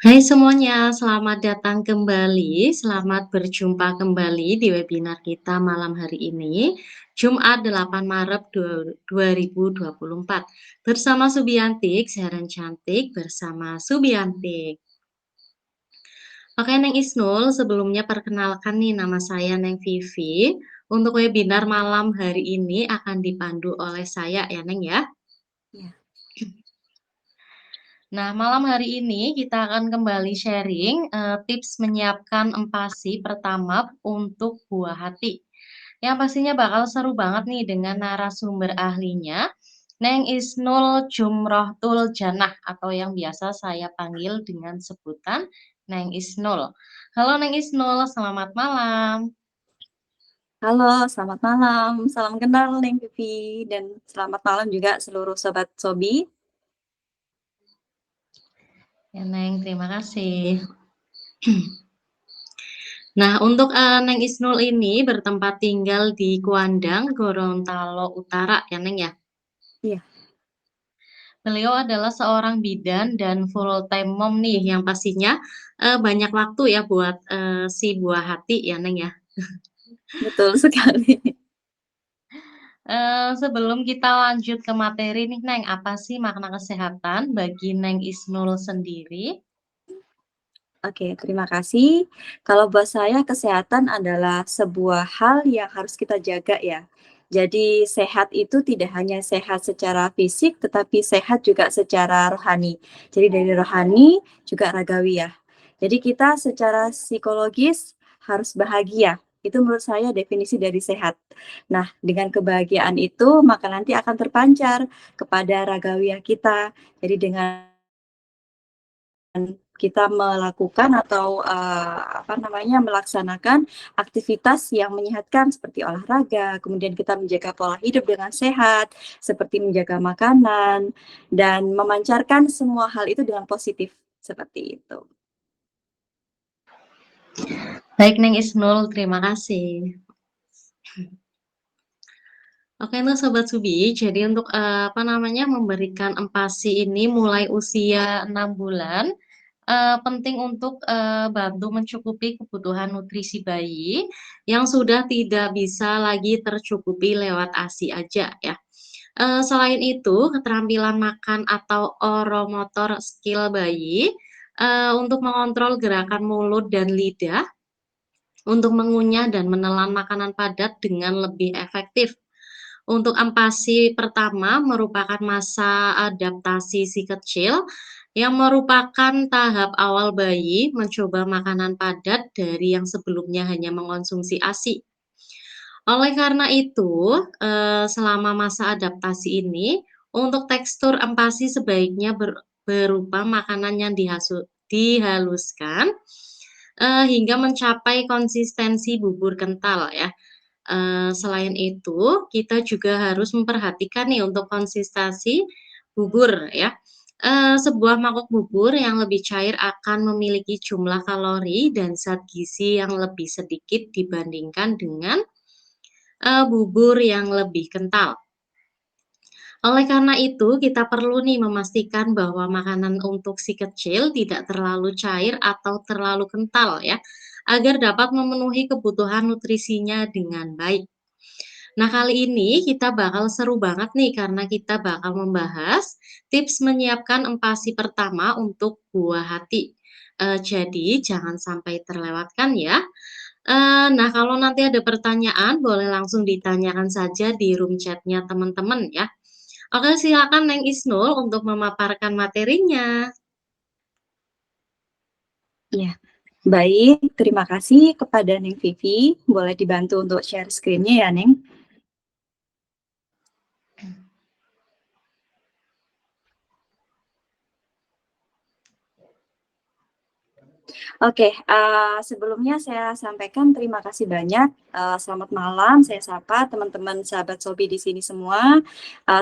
Hai semuanya, selamat datang kembali. Selamat berjumpa kembali di webinar kita malam hari ini, Jumat 8 Maret 2024. Bersama Subiantik, siaran cantik bersama Subiantik. Oke, Neng Isnul, sebelumnya perkenalkan nih nama saya Neng Vivi. Untuk webinar malam hari ini akan dipandu oleh saya ya, Neng ya. Ya. Nah, malam hari ini kita akan kembali sharing tips menyiapkan empasi pertama untuk buah hati. Yang pastinya bakal seru banget nih dengan narasumber ahlinya, Neng Isnul Jumrohtul Janah atau yang biasa saya panggil dengan sebutan Neng Isnul. Halo Neng Isnul, selamat malam. Halo, selamat malam. Salam kenal Neng Vivi dan selamat malam juga seluruh sobat Sobi. Ya Neng, terima kasih. Nah, untuk Neng Isnul ini bertempat tinggal di Kuandang, Gorontalo Utara ya Neng ya. Iya, Beliau adalah seorang bidan dan full time mom nih yang pastinya banyak waktu ya buat si buah hati ya Neng ya. betul sekali. Sebelum kita lanjut ke materi nih Neng, apa sih makna kesehatan bagi Neng Isnul sendiri? Oke, terima kasih. Kalau buat saya kesehatan adalah sebuah hal yang harus kita jaga ya. Jadi sehat itu tidak hanya sehat secara fisik, tetapi sehat juga secara rohani. Jadi dari rohani juga ragawi ya. Jadi kita secara psikologis harus bahagia. Itu menurut saya definisi dari sehat. Nah, dengan kebahagiaan itu maka nanti akan terpancar kepada ragawiah kita. Jadi dengan kita melakukan atau, melaksanakan aktivitas yang menyehatkan seperti olahraga, kemudian kita menjaga pola hidup dengan sehat, seperti menjaga makanan, dan memancarkan semua hal itu dengan positif, seperti itu. Baik Neng Isnul, terima kasih. Oke, untuk Sobat Subi, jadi untuk memberikan empasi ini mulai usia 6 bulan, penting untuk bantu mencukupi kebutuhan nutrisi bayi yang sudah tidak bisa lagi tercukupi lewat ASI aja ya. Selain itu, keterampilan makan atau oromotor skill bayi untuk mengontrol gerakan mulut dan lidah, untuk mengunyah dan menelan makanan padat dengan lebih efektif. Untuk empasi pertama merupakan masa adaptasi si kecil yang merupakan tahap awal bayi mencoba makanan padat dari yang sebelumnya hanya mengonsumsi ASI. Oleh karena itu, selama masa adaptasi ini, untuk tekstur empasi sebaiknya berupa makanan yang dihaluskan hingga mencapai konsistensi bubur kental ya. Selain itu, kita juga harus memperhatikan nih untuk konsistensi bubur ya. Sebuah mangkok bubur yang lebih cair akan memiliki jumlah kalori dan zat gizi yang lebih sedikit dibandingkan dengan bubur yang lebih kental. Oleh karena itu, kita perlu nih memastikan bahwa makanan untuk si kecil tidak terlalu cair atau terlalu kental ya, agar dapat memenuhi kebutuhan nutrisinya dengan baik. Nah, kali ini kita bakal seru banget nih karena kita bakal membahas tips menyiapkan empasi pertama untuk buah hati. Jadi jangan sampai terlewatkan ya. Nah, kalau nanti ada pertanyaan boleh langsung ditanyakan saja di room chatnya teman-teman ya. Oke, silakan Neng Isnul untuk memaparkan materinya. Iya, baik. Terima kasih kepada Neng Vivi. Boleh dibantu untuk share screen-nya ya, Neng? Oke, sebelumnya saya sampaikan terima kasih banyak, selamat malam, saya sapa teman-teman sahabat Sobi di sini semua.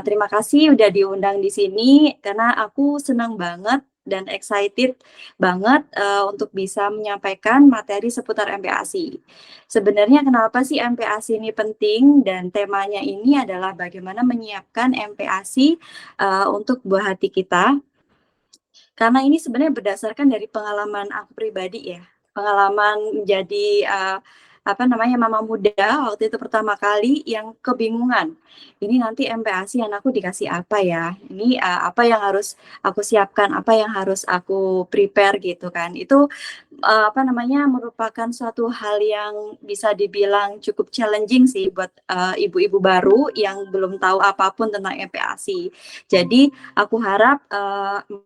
Terima kasih udah diundang di sini karena aku senang banget dan excited banget, untuk bisa menyampaikan materi seputar MPASI. Sebenarnya kenapa sih MPASI ini penting dan temanya ini adalah bagaimana menyiapkan MPASI, untuk buah hati kita. Karena ini sebenarnya berdasarkan dari pengalaman aku pribadi ya, pengalaman menjadi, apa namanya, mama muda waktu itu pertama kali yang kebingungan, "Ini nanti MPASI anakku dikasih apa ya? Ini, apa yang harus aku siapkan, apa yang harus aku prepare?" Gitu kan. Itu, apa namanya, merupakan suatu hal yang bisa dibilang cukup challenging sih buat, ibu-ibu baru yang belum tahu apapun tentang MPASI. Jadi aku harap,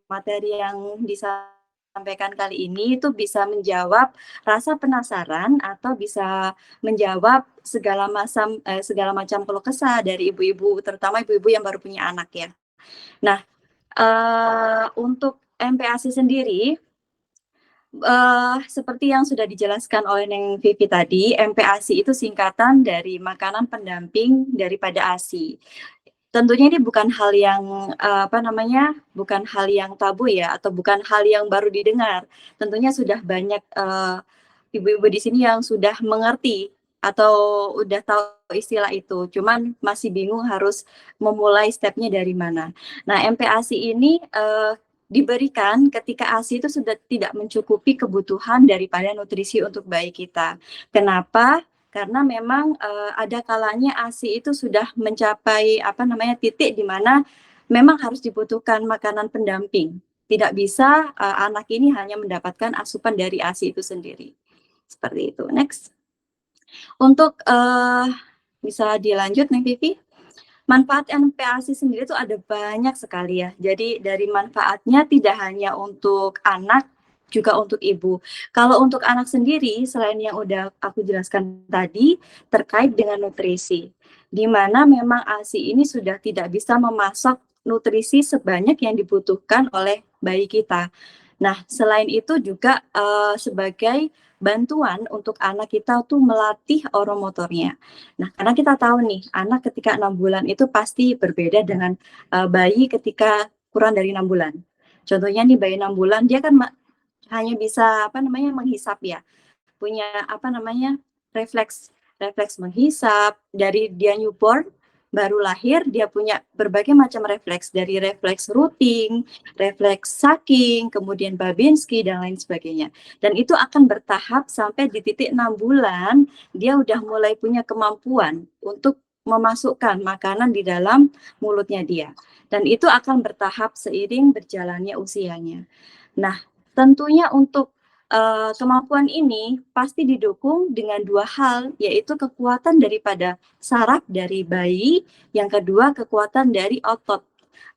materi yang disampaikan kali ini itu bisa menjawab rasa penasaran atau bisa menjawab segala macam keluh kesah dari ibu-ibu, terutama ibu-ibu yang baru punya anak ya. Nah, untuk MPASI sendiri, seperti yang sudah dijelaskan oleh Neng Vivi tadi, MPASI itu singkatan dari makanan pendamping daripada ASI. Tentunya ini bukan hal yang, apa namanya, bukan hal yang tabu ya, atau bukan hal yang baru didengar. Tentunya sudah banyak, ibu-ibu di sini yang sudah mengerti atau udah tahu istilah itu, cuman masih bingung harus memulai step-nya dari mana. Nah, MPASI ini, diberikan ketika ASI itu sudah tidak mencukupi kebutuhan daripada nutrisi untuk bayi kita. Kenapa? Karena memang, ada kalanya ASI itu sudah mencapai, apa namanya, titik di mana memang harus dibutuhkan makanan pendamping. Tidak bisa, anak ini hanya mendapatkan asupan dari ASI itu sendiri. Seperti itu. Next. Untuk, bisa dilanjut nih Vivi? Manfaat MPASI sendiri itu ada banyak sekali ya. Jadi dari manfaatnya tidak hanya untuk anak, juga untuk ibu. Kalau untuk anak sendiri, selain yang udah aku jelaskan tadi, terkait dengan nutrisi, di mana memang ASI ini sudah tidak bisa memasak nutrisi sebanyak yang dibutuhkan oleh bayi kita. Nah, selain itu juga, sebagai bantuan untuk anak kita tuh melatih oromotornya. Nah, karena kita tahu nih, anak ketika 6 bulan itu pasti berbeda dengan, bayi ketika kurang dari 6 bulan. Contohnya nih bayi 6 bulan dia kan hanya bisa, apa namanya, menghisap ya, punya, apa namanya, refleks refleks menghisap, dari dia newborn, baru lahir dia punya berbagai macam refleks, dari refleks rooting, refleks sucking, kemudian Babinski, dan lain sebagainya. Dan itu akan bertahap sampai di titik 6 bulan, dia udah mulai punya kemampuan untuk memasukkan makanan di dalam mulutnya dia. Dan itu akan bertahap seiring berjalannya usianya. Nah, tentunya untuk kemampuan ini pasti didukung dengan 2 hal, yaitu kekuatan daripada saraf dari bayi, yang kedua kekuatan dari otot.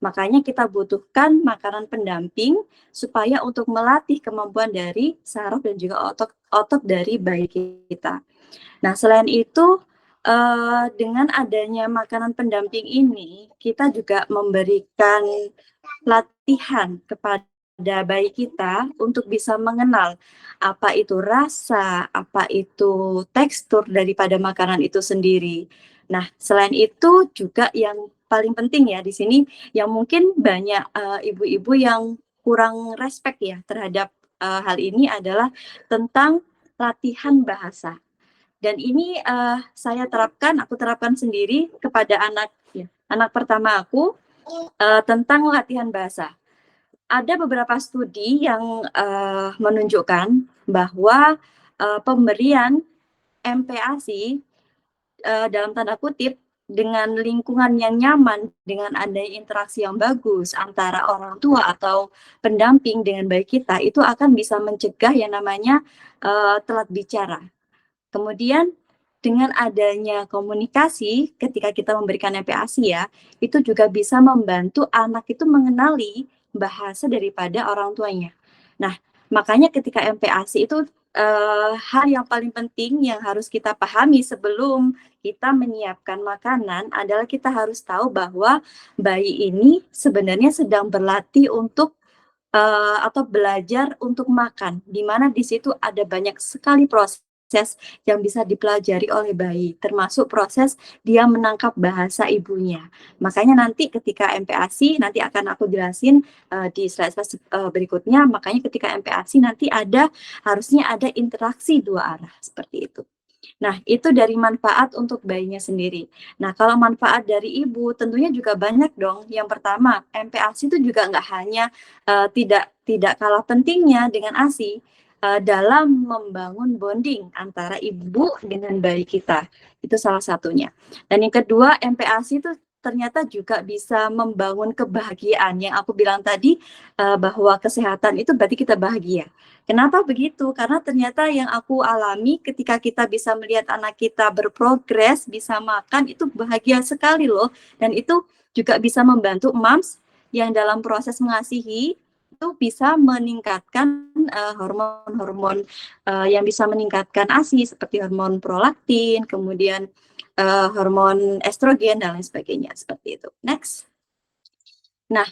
Makanya kita butuhkan makanan pendamping supaya untuk melatih kemampuan dari saraf dan juga otot dari bayi kita. Nah, selain itu, dengan adanya makanan pendamping ini, kita juga memberikan latihan kepada bayi kita untuk bisa mengenal apa itu rasa, apa itu tekstur daripada makanan itu sendiri. Nah, selain itu juga yang paling penting ya di sini, yang mungkin banyak, ibu-ibu yang kurang respect ya terhadap, hal ini adalah tentang latihan bahasa. Dan ini, aku terapkan sendiri kepada anak ya, anak pertama aku, tentang latihan bahasa. Ada beberapa studi yang, menunjukkan bahwa, pemberian MPASI, dalam tanda kutip, dengan lingkungan yang nyaman, dengan adanya interaksi yang bagus antara orang tua atau pendamping dengan bayi kita, itu akan bisa mencegah yang namanya, telat bicara. Kemudian dengan adanya komunikasi ketika kita memberikan MPASI ya, itu juga bisa membantu anak itu mengenali bahasa daripada orang tuanya. Nah, makanya ketika MPASI itu, hal yang paling penting yang harus kita pahami sebelum kita menyiapkan makanan adalah kita harus tahu bahwa bayi ini sebenarnya sedang berlatih untuk, atau belajar untuk makan, di mana di situ ada banyak sekali proses yang bisa dipelajari oleh bayi, termasuk proses dia menangkap bahasa ibunya. Makanya nanti ketika MPASI, nanti akan aku jelasin, di slide-slide berikutnya, makanya ketika MPASI nanti harusnya ada interaksi 2 arah, seperti itu. Nah, itu dari manfaat untuk bayinya sendiri. Nah, kalau manfaat dari ibu tentunya juga banyak dong. Yang pertama, MPASI itu juga nggak hanya tidak kalah pentingnya dengan ASI dalam membangun bonding antara ibu dengan bayi kita. Itu salah satunya. Dan yang kedua, MPASI itu ternyata juga bisa membangun kebahagiaan. Yang aku bilang tadi bahwa kesehatan itu berarti kita bahagia. Kenapa begitu? Karena ternyata yang aku alami ketika kita bisa melihat anak kita berprogres, bisa makan, itu bahagia sekali loh. Dan itu juga bisa membantu moms yang dalam proses mengasihi itu bisa meningkatkan hormon-hormon yang bisa meningkatkan ASI seperti hormon prolaktin, kemudian hormon estrogen dan lain sebagainya seperti itu. Next. Nah,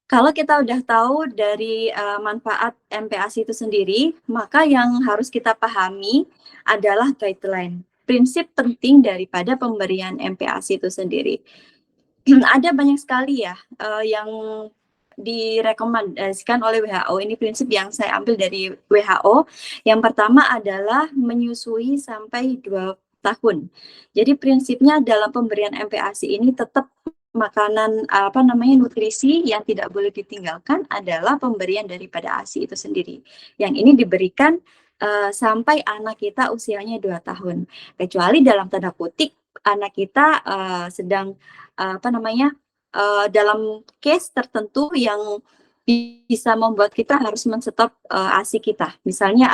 kalau kita udah tahu dari manfaat MPASI itu sendiri, maka yang harus kita pahami adalah guideline, prinsip penting daripada pemberian MPASI itu sendiri. Ada banyak sekali ya yang direkomendasikan oleh WHO. Ini prinsip yang saya ambil dari WHO. Yang pertama adalah menyusui sampai 2 tahun. Jadi prinsipnya dalam pemberian MPASI ini tetap makanan nutrisi yang tidak boleh ditinggalkan adalah pemberian daripada ASI itu sendiri. Yang ini diberikan sampai anak kita usianya 2 tahun. Kecuali dalam tanda kutip anak kita sedang dalam case tertentu yang bisa membuat kita harus men-stop ASI kita. Misalnya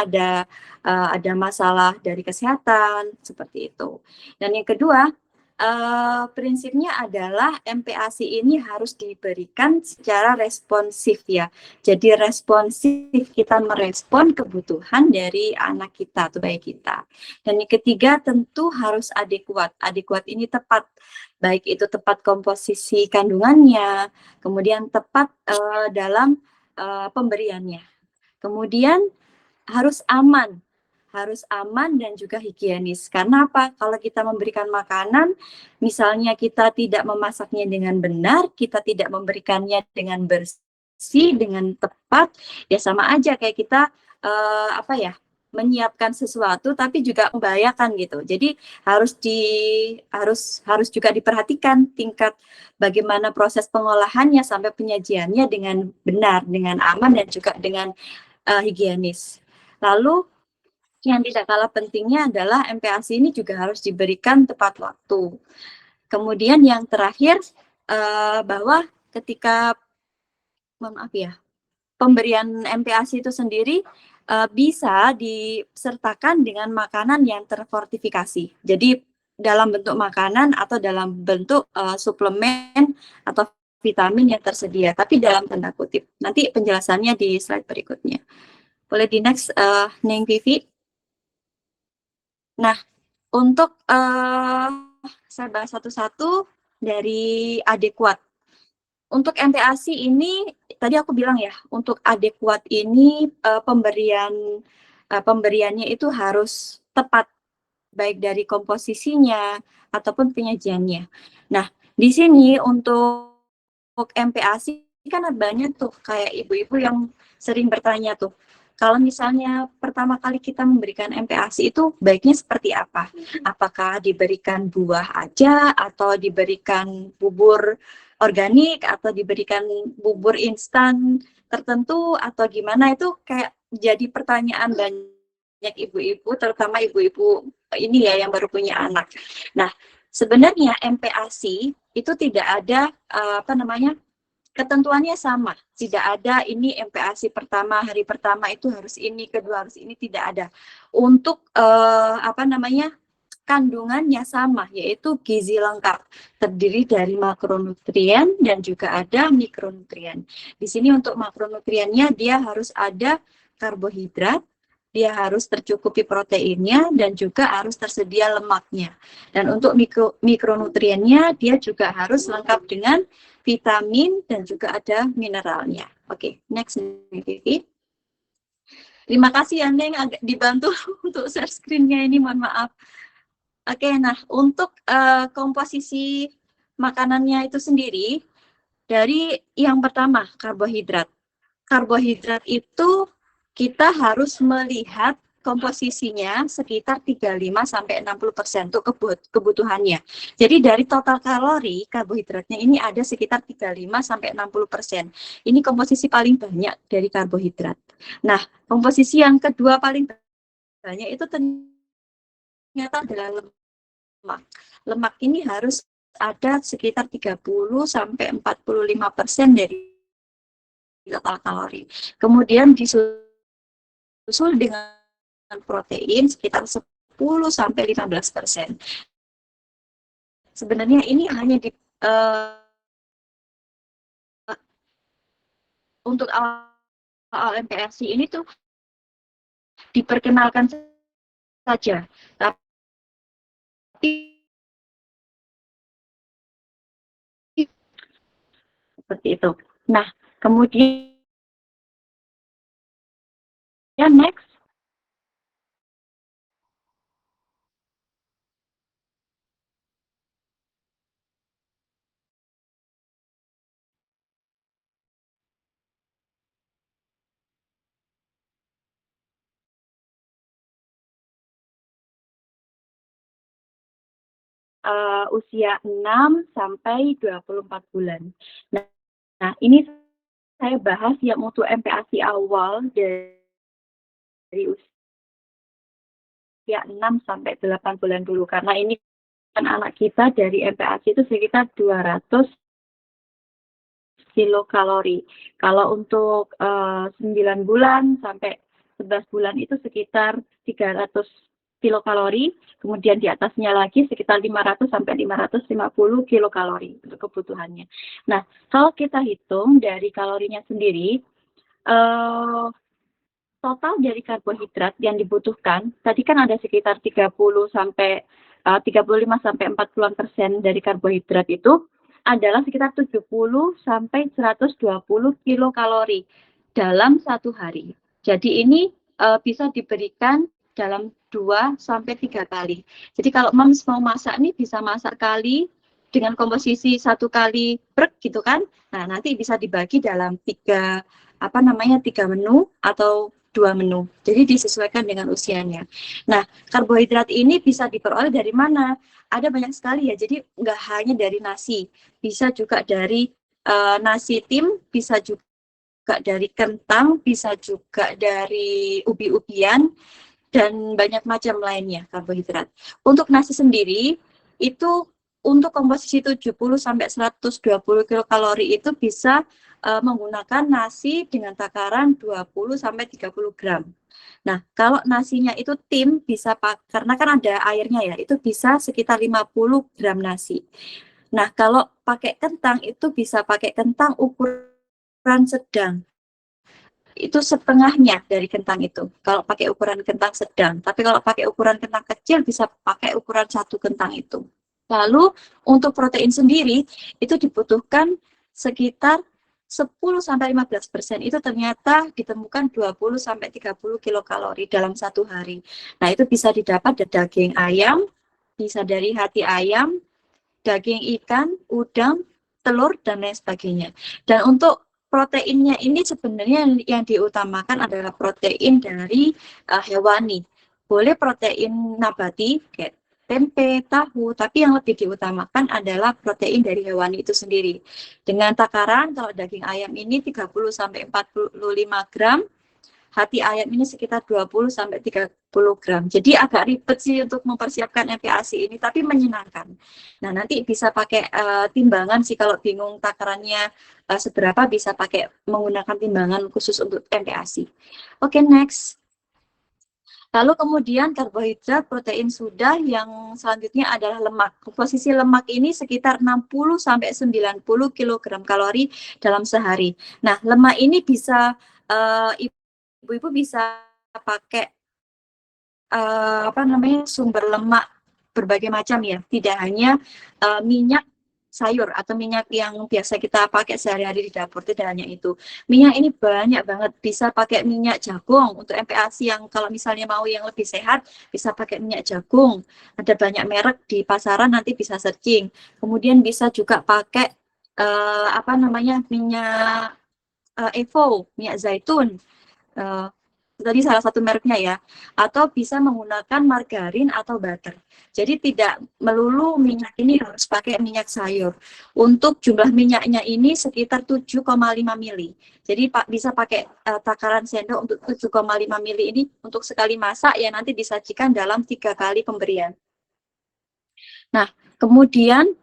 ada masalah dari kesehatan seperti itu. Dan yang kedua, prinsipnya adalah MPASI ini harus diberikan secara responsif ya. Jadi responsif, kita merespon kebutuhan dari anak kita atau bayi kita. Dan yang ketiga tentu harus adekuat. Adekuat ini tepat, baik itu tepat komposisi kandungannya, kemudian tepat dalam pemberiannya. Kemudian harus aman dan juga higienis. Karena apa? Kalau kita memberikan makanan, misalnya kita tidak memasaknya dengan benar, kita tidak memberikannya dengan bersih, dengan tepat, ya sama aja kayak kita menyiapkan sesuatu tapi juga membahayakan gitu. Jadi harus juga diperhatikan tingkat bagaimana proses pengolahannya sampai penyajiannya dengan benar, dengan aman dan juga dengan higienis. Lalu yang tidak kalah pentingnya adalah MPASI ini juga harus diberikan tepat waktu. Kemudian yang terakhir bahwa ketika pemberian MPASI itu sendiri bisa disertakan dengan makanan yang terfortifikasi. Jadi dalam bentuk makanan atau dalam bentuk suplemen atau vitamin yang tersedia, tapi dalam tanda kutip. Nanti penjelasannya di slide berikutnya. Boleh di next, Neng Vivi. Nah, untuk saya bahas satu-satu dari adekuat. Untuk MPASI ini tadi aku bilang ya, untuk adekuat ini pemberiannya itu harus tepat, baik dari komposisinya ataupun penyajiannya. Nah, di sini untuk MPASI kan banyak tuh kayak ibu-ibu yang sering bertanya tuh, kalau misalnya pertama kali kita memberikan MPASI itu baiknya seperti apa? Apakah diberikan buah aja atau diberikan bubur organik atau diberikan bubur instan tertentu atau gimana, itu kayak jadi pertanyaan banyak ibu-ibu, terutama ibu-ibu ini ya yang baru punya anak. Nah, sebenarnya MPASI itu tidak ada ketentuannya sama, tidak ada ini MPASI pertama, hari pertama itu harus ini, kedua harus ini, tidak ada. Untuk kandungannya sama, yaitu gizi lengkap, terdiri dari makronutrien dan juga ada mikronutrien. Di sini untuk makronutriennya dia harus ada karbohidrat, dia harus tercukupi proteinnya dan juga harus tersedia lemaknya. Dan untuk mikronutriennya dia juga harus lengkap dengan vitamin dan juga ada mineralnya. Oke, next Vivi. Terima kasih ya Neng, agak dibantu untuk share screen-nya ini, mohon maaf. Oke, nah untuk komposisi makanannya itu sendiri, dari yang pertama karbohidrat. Karbohidrat itu kita harus melihat komposisinya sekitar 35-60% untuk kebutuhannya. Jadi dari total kalori, karbohidratnya ini ada sekitar 35-60%. Ini komposisi paling banyak dari karbohidrat. Nah, komposisi yang kedua paling banyak itu ternyata adalah lemak. Lemak ini harus ada sekitar 30-45% dari total kalori. Kemudian disusul dengan protein sekitar 10-15%. Sebenarnya ini hanya untuk awal MPASI ini tuh diperkenalkan saja, tapi seperti itu. Nah, kemudian next, usia 6 sampai 24 bulan. Nah, ini saya bahas yang untuk MPASI awal dari usia 6 sampai 8 bulan dulu, karena ini kan anak kita dari MPASI itu sekitar 200 kilokalori. Kalau untuk 9 bulan sampai 11 bulan itu sekitar 300 kilokalori, kemudian di atasnya lagi sekitar 500 sampai 550 kilokalori untuk kebutuhannya. Nah, kalau kita hitung dari kalorinya sendiri, total dari karbohidrat yang dibutuhkan, tadi kan ada sekitar 30 sampai 35 sampai 40% dari karbohidrat itu adalah sekitar 70 sampai 120 kilokalori dalam satu hari. Jadi ini bisa diberikan dalam 2 sampai 3 kali. Jadi kalau moms mau masak nih bisa masak kali dengan komposisi 1 kali brek gitu kan. Nah, nanti bisa dibagi dalam 3 menu atau 2 menu. Jadi disesuaikan dengan usianya. Nah, karbohidrat ini bisa diperoleh dari mana? Ada banyak sekali ya. Jadi nggak hanya dari nasi, bisa juga dari nasi tim, bisa juga dari kentang, bisa juga dari ubi-ubian dan banyak macam lainnya karbohidrat. Untuk nasi sendiri itu untuk komposisi 70 sampai 120 kilokalori itu bisa menggunakan nasi dengan takaran 20 sampai 30 gram. Nah, kalau nasinya itu tim bisa karena kan ada airnya ya, itu bisa sekitar 50 gram nasi. Nah, kalau pakai kentang itu bisa pakai kentang ukuran sedang. Itu setengahnya dari kentang itu. Kalau pakai ukuran kentang sedang, tapi kalau pakai ukuran kentang kecil bisa pakai ukuran 1 kentang itu. Lalu untuk protein sendiri itu dibutuhkan sekitar 10-15%. Itu ternyata ditemukan 20-30 kilokalori dalam satu hari. Nah, itu bisa didapat dari daging ayam, bisa dari hati ayam, daging ikan, udang, telur, dan lain sebagainya. Dan untuk proteinnya ini sebenarnya yang diutamakan adalah protein dari hewani. Boleh protein nabati, kayak tempe, tahu, tapi yang lebih diutamakan adalah protein dari hewani itu sendiri. Dengan takaran kalau daging ayam ini 30-45 gram, hati ayam ini sekitar 20-30 gram. Jadi agak ribet sih untuk mempersiapkan MPASI ini, tapi menyenangkan. Nah, nanti bisa pakai timbangan sih kalau bingung takarannya seberapa, bisa pakai menggunakan timbangan khusus untuk MPASI. Oke, next. Lalu kemudian karbohidrat, protein sudah, yang selanjutnya adalah lemak. Komposisi lemak ini sekitar 60-90 kg kalori dalam sehari. Nah, lemak ini bisa ibu-ibu bisa pakai sumber lemak berbagai macam ya, tidak hanya minyak sayur atau minyak yang biasa kita pakai sehari-hari di dapur, tidak hanya itu. Minyak ini banyak banget, bisa pakai minyak jagung untuk MPASI yang kalau misalnya mau yang lebih sehat, bisa pakai minyak jagung. Ada banyak merek di pasaran, nanti bisa searching. Kemudian bisa juga pakai minyak Evo, minyak zaitun. tadi salah satu mereknya ya, atau bisa menggunakan margarin atau butter. Jadi tidak melulu minyak ini harus pakai minyak sayur. Untuk jumlah minyaknya ini sekitar 7,5 mili. Jadi Pak bisa pakai takaran sendok untuk 7,5 mili ini untuk sekali masak ya, nanti disajikan dalam 3 kali pemberian. Nah, kemudian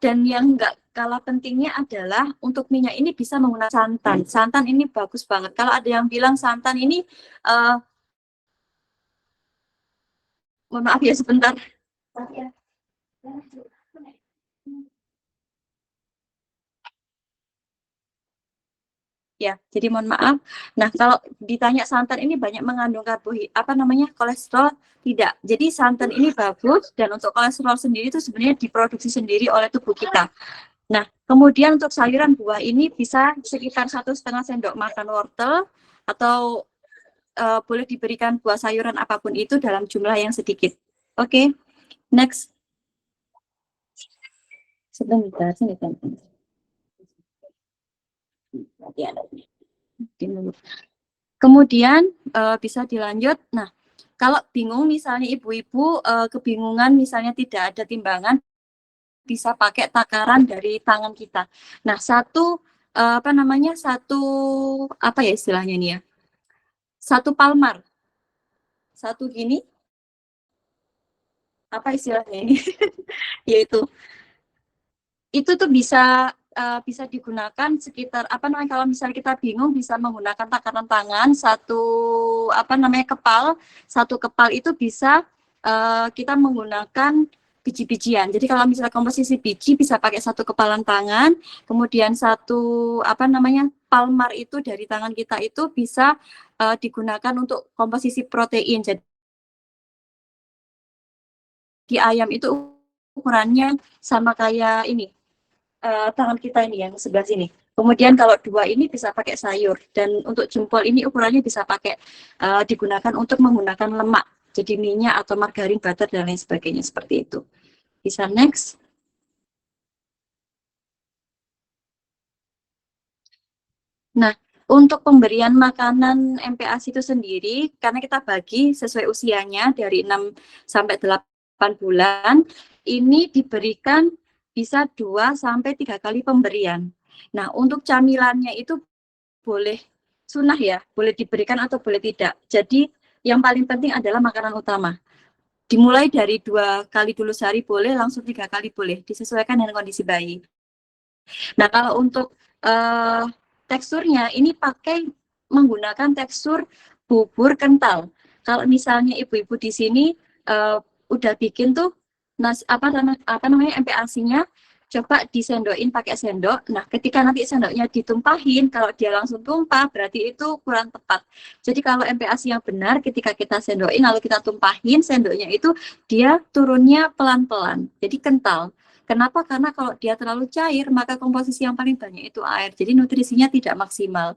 dan yang enggak kalah pentingnya adalah untuk minyak ini bisa menggunakan santan. Santan ini bagus banget. Kalau ada yang bilang santan ini, mohon maaf ya sebentar. Ya, jadi mohon maaf. Nah, kalau ditanya santan ini banyak mengandung kolesterol, tidak. Jadi santan ini bagus dan untuk kolesterol sendiri itu sebenarnya diproduksi sendiri oleh tubuh kita. Nah, kemudian untuk sayuran buah ini bisa sekitar 1,5 sendok makan wortel atau boleh diberikan buah sayuran apapun itu dalam jumlah yang sedikit. Oke, next. Sebentar, sebentar. Kemudian bisa dilanjut. Nah, kalau bingung misalnya ibu-ibu kebingungan misalnya tidak ada timbangan, bisa pakai takaran dari tangan kita. Nah, satu apa ya istilahnya ini ya? Satu palmar. Satu gini apa istilahnya ini? Yaitu itu tuh bisa digunakan sekitar kalau misalnya kita bingung bisa menggunakan takaran tangan satu kepal itu bisa kita menggunakan biji-bijian. Jadi kalau misalnya komposisi biji bisa pakai satu kepalan tangan, kemudian palmar itu dari tangan kita itu bisa digunakan untuk komposisi protein. Jadi ayam itu ukurannya sama kayak ini tangan kita ini yang sebelah sini. Kemudian kalau dua ini bisa pakai sayur dan untuk jempol ini ukurannya bisa pakai digunakan untuk menggunakan lemak, jadi minyak atau margarin, butter dan lain sebagainya seperti itu. Bisa next. Nah, untuk pemberian makanan MPASI itu sendiri, karena kita bagi sesuai usianya dari 6 sampai 8 bulan, ini diberikan bisa 2 sampai 3 kali pemberian. Nah, untuk camilannya itu boleh sunnah ya, boleh diberikan atau boleh tidak. Jadi yang paling penting adalah makanan utama. Dimulai dari 2 kali dulu sehari boleh, langsung 3 kali boleh, disesuaikan dengan kondisi bayi. Nah, kalau untuk teksturnya ini pakai menggunakan tekstur bubur kental. Kalau misalnya ibu-ibu di sini udah bikin tuh MPASI-nya, coba disendokin pakai sendok. Nah, ketika nanti sendoknya ditumpahin, kalau dia langsung tumpah berarti itu kurang tepat. Jadi kalau MPASI yang benar, ketika kita sendokin lalu kita tumpahin sendoknya itu dia turunnya pelan-pelan, jadi kental. Kenapa? Karena kalau dia terlalu cair, maka komposisi yang paling banyak itu air. Jadi nutrisinya tidak maksimal.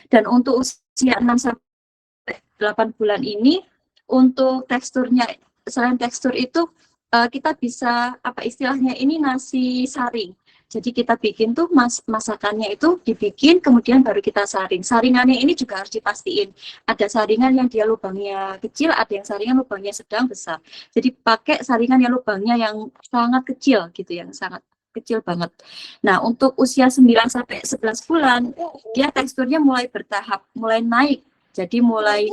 Dan untuk usia 6 sampai 8 bulan ini, untuk teksturnya, selain tekstur itu, kita bisa, istilahnya ini nasi saring. Jadi kita bikin tuh masakannya itu dibikin, kemudian baru kita saring. Saringannya ini juga harus dipastiin. Ada saringan yang dia lubangnya kecil, ada yang saringan lubangnya sedang besar. Jadi pakai saringan yang lubangnya yang sangat kecil gitu, yang sangat kecil banget. Nah, untuk usia 9 sampai 11 bulan, dia teksturnya mulai bertahap, mulai naik. Jadi mulai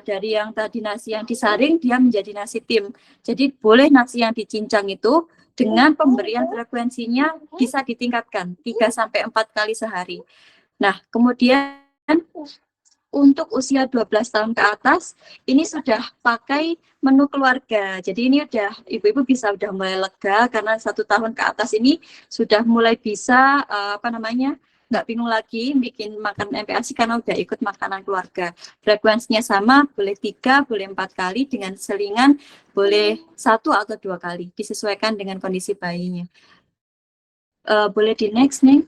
dari yang tadi nasi yang disaring, dia menjadi nasi tim. Jadi boleh nasi yang dicincang itu dengan pemberian frekuensinya bisa ditingkatkan 3 sampai 4 kali sehari. Nah, kemudian untuk usia 12 tahun ke atas, ini sudah pakai menu keluarga. Jadi ini ibu-ibu bisa udah mulai lega karena 1 tahun ke atas ini sudah mulai bisa nggak bingung lagi bikin makan MPASI karena udah ikut makanan keluarga. Frekuensinya sama, boleh 3, boleh 4 kali, dengan selingan boleh 1 atau 2 kali, disesuaikan dengan kondisi bayinya. Boleh di next nih.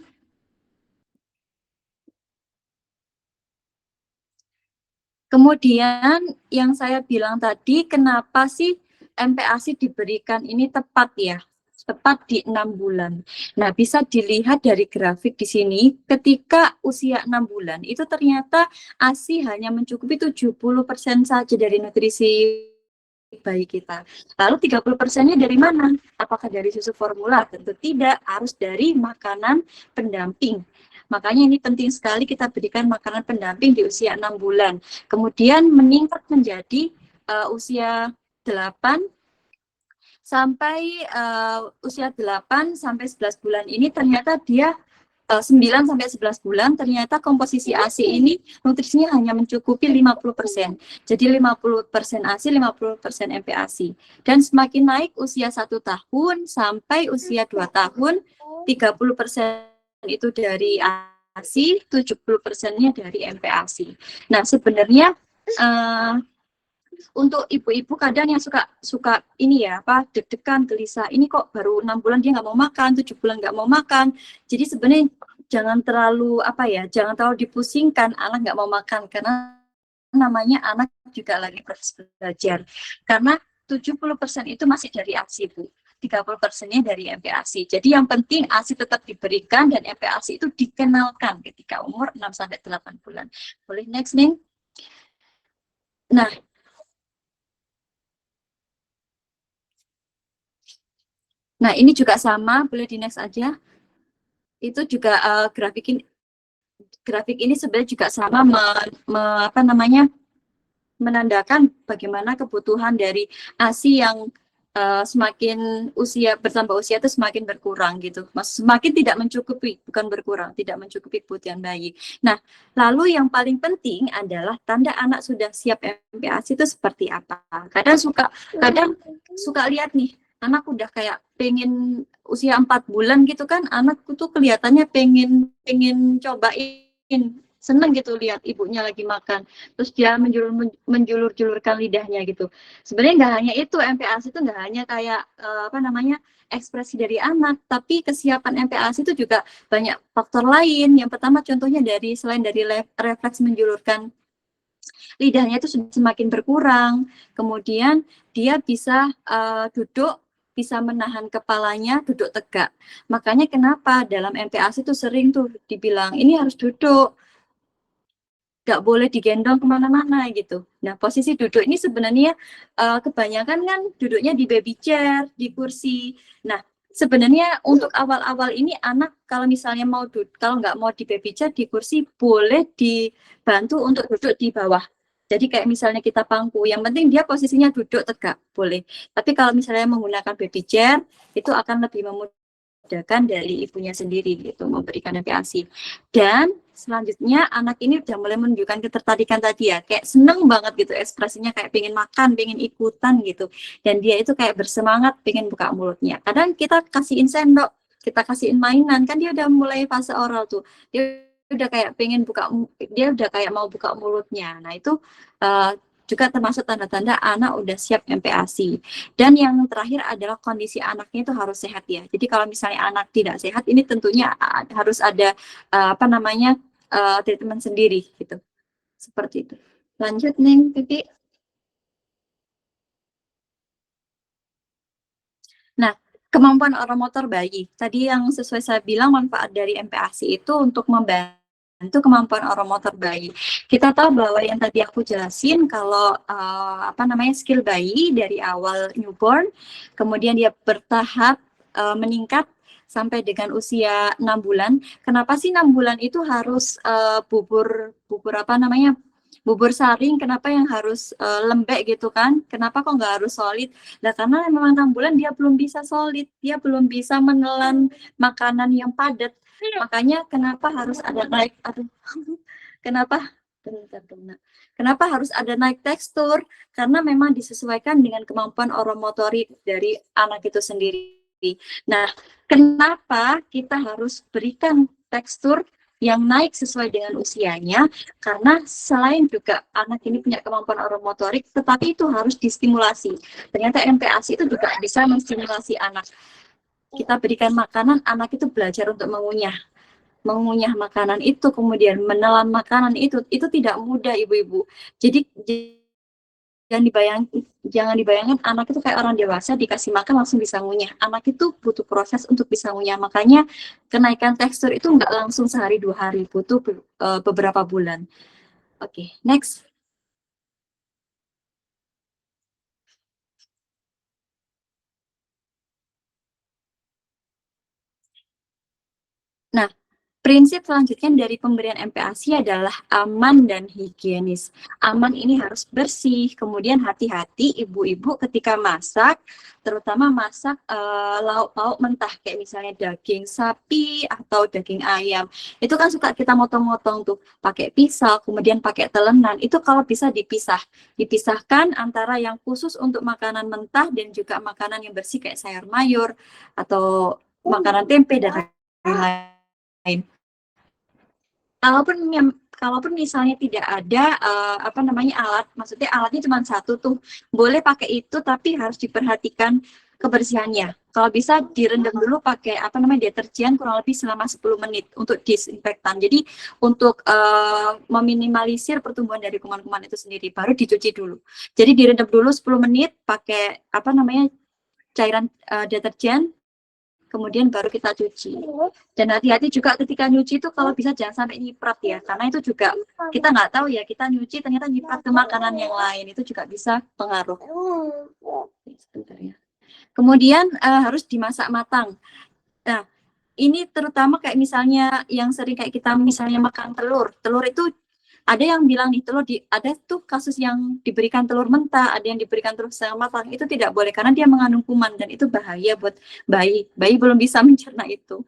Kemudian yang saya bilang tadi, kenapa sih MPASI diberikan ini tepat ya? tepat di 6 bulan. Nah, bisa dilihat dari grafik di sini, ketika usia 6 bulan, itu ternyata ASI hanya mencukupi 70% saja dari nutrisi bayi kita. Lalu 30%-nya dari mana? Apakah dari susu formula? Tentu tidak, harus dari makanan pendamping. Makanya ini penting sekali kita berikan makanan pendamping di usia 6 bulan. Kemudian meningkat menjadi usia 8 sampai usia 8 sampai 11 bulan ini ternyata dia 9 sampai 11 bulan ternyata komposisi ASI ini nutrisinya hanya mencukupi 50%. Jadi 50% ASI, 50% MPASI. Dan semakin naik usia 1 tahun sampai usia 2 tahun, 30% itu dari ASI, 70%-nya dari MPASI. Nah, sebenarnya untuk ibu-ibu kadang yang suka ini ya apa deg-degan gelisah, ini kok baru 6 bulan dia nggak mau makan, 7 bulan nggak mau makan. Jadi sebenarnya jangan terlalu apa ya, jangan terlalu dipusingkan anak nggak mau makan, karena namanya anak juga lagi proses belajar. Karena 70% itu masih dari ASI, Bu. 30%-nya dari MPASI. Jadi yang penting ASI tetap diberikan dan MPASI itu dikenalkan ketika umur 6 sampai 8 bulan. Boleh next, Ning? Nah, ini juga sama, boleh di next aja. Itu juga grafik ini sebenarnya juga sama apa namanya menandakan bagaimana kebutuhan dari ASI yang semakin usia bertambah usia itu semakin berkurang gitu, semakin tidak mencukupi, bukan berkurang, tidak mencukupi kebutuhan bayi. Nah, lalu yang paling penting adalah tanda anak sudah siap MPASI itu seperti apa. Kadang suka lihat nih, anak udah kayak pengen usia 4 bulan gitu kan, anakku tuh kelihatannya pengen cobain, seneng gitu lihat ibunya lagi makan, terus dia menjulur-julurkan lidahnya gitu. Sebenarnya nggak hanya itu, MPASI itu nggak hanya kayak apa namanya ekspresi dari anak, tapi kesiapan MPASI itu juga banyak faktor lain. Yang pertama contohnya selain dari refleks menjulurkan lidahnya itu semakin berkurang, kemudian dia bisa duduk, bisa menahan kepalanya, duduk tegak. Makanya kenapa dalam MPASI itu sering tuh dibilang ini harus duduk, nggak boleh digendong kemana-mana gitu. Nah, posisi duduk ini sebenarnya kebanyakan kan duduknya di baby chair, di kursi. Nah, sebenarnya untuk awal-awal ini anak kalau misalnya kalau nggak mau di baby chair, di kursi, boleh dibantu untuk duduk di bawah. Jadi kayak misalnya kita pangku, yang penting dia posisinya duduk tegak, boleh. Tapi kalau misalnya menggunakan baby chair, itu akan lebih memudahkan dari ibunya sendiri gitu, memberikan MPASI. Dan selanjutnya anak ini udah mulai menunjukkan ketertarikan tadi ya, kayak seneng banget gitu ekspresinya, kayak pengen makan, pengen ikutan gitu, dan dia itu kayak bersemangat pengen buka mulutnya. Kadang kita kasihin sendok, kita kasihin mainan, kan dia udah mulai fase oral tuh, dia udah kayak pengen dia udah kayak mau buka mulutnya. Nah itu juga termasuk tanda-tanda anak udah siap MPASI. Dan yang terakhir adalah kondisi anaknya itu harus sehat ya. Jadi kalau misalnya anak tidak sehat, ini tentunya harus ada apa namanya treatment sendiri gitu. Seperti itu. Lanjut Neng, Pipi. Nah, kemampuan oromotor bayi. Tadi yang sesuai saya bilang manfaat dari MPASI itu untuk membantu kemampuan oromotor bayi. Kita tahu bahwa yang tadi aku jelasin kalau apa namanya skill bayi dari awal newborn, kemudian dia bertahap meningkat sampai dengan usia 6 bulan. Kenapa sih 6 bulan itu harus bubur apa namanya? Bubur saring, kenapa yang harus lembek gitu kan? Kenapa kok nggak harus solid? Nah, karena memang 6 bulan dia belum bisa solid, dia belum bisa menelan makanan yang padat. Makanya kenapa harus ada naik, aduh, kenapa? Kenapa harus ada naik tekstur? Karena memang disesuaikan dengan kemampuan oromotorik dari anak itu sendiri. Nah, kenapa kita harus berikan tekstur yang naik sesuai dengan usianya? Karena selain juga anak ini punya kemampuan oromotorik, tetapi itu harus distimulasi. Ternyata MPASI itu juga bisa menstimulasi anak. Kita berikan makanan, anak itu belajar untuk mengunyah makanan itu, kemudian menelan makanan itu tidak mudah, ibu-ibu. Jadi jangan dibayangkan anak itu kayak orang dewasa dikasih makan langsung bisa ngunyah. Anak itu butuh proses untuk bisa ngunyah. Makanya kenaikan tekstur itu nggak langsung sehari 2 hari, butuh beberapa bulan. Oke, next. Nah, prinsip selanjutnya dari pemberian MPASI adalah aman dan higienis. Aman ini harus bersih, kemudian hati-hati ibu-ibu ketika masak, terutama masak lauk pauk mentah kayak misalnya daging sapi atau daging ayam. Itu kan suka kita motong-motong tuh pakai pisau, kemudian pakai telenan. Itu kalau bisa dipisahkan antara yang khusus untuk makanan mentah dan juga makanan yang bersih kayak sayur mayur atau makanan tempe dan lain-lain. Kalaupun misalnya tidak ada alat, maksudnya alatnya cuma satu tuh, boleh pakai itu tapi harus diperhatikan kebersihannya. Kalau bisa direndam dulu pakai deterjen kurang lebih selama 10 menit untuk disinfektan. Jadi untuk meminimalisir pertumbuhan dari kuman-kuman itu sendiri, baru dicuci dulu. Jadi direndam dulu 10 menit pakai cairan deterjen, kemudian baru kita cuci. Dan hati-hati juga ketika nyuci itu kalau bisa jangan sampai nyiprat ya, karena itu juga kita nggak tahu ya, kita nyuci ternyata nyiprat ke makanan yang lain, itu juga bisa pengaruh. Kemudian harus dimasak matang. Nah, ini terutama kayak misalnya yang sering kayak kita misalnya makan telur itu ada yang bilang nih ada tuh kasus yang diberikan telur mentah, ada yang diberikan telur setengah matang, itu tidak boleh karena dia mengandung kuman dan itu bahaya buat bayi. Bayi belum bisa mencerna itu.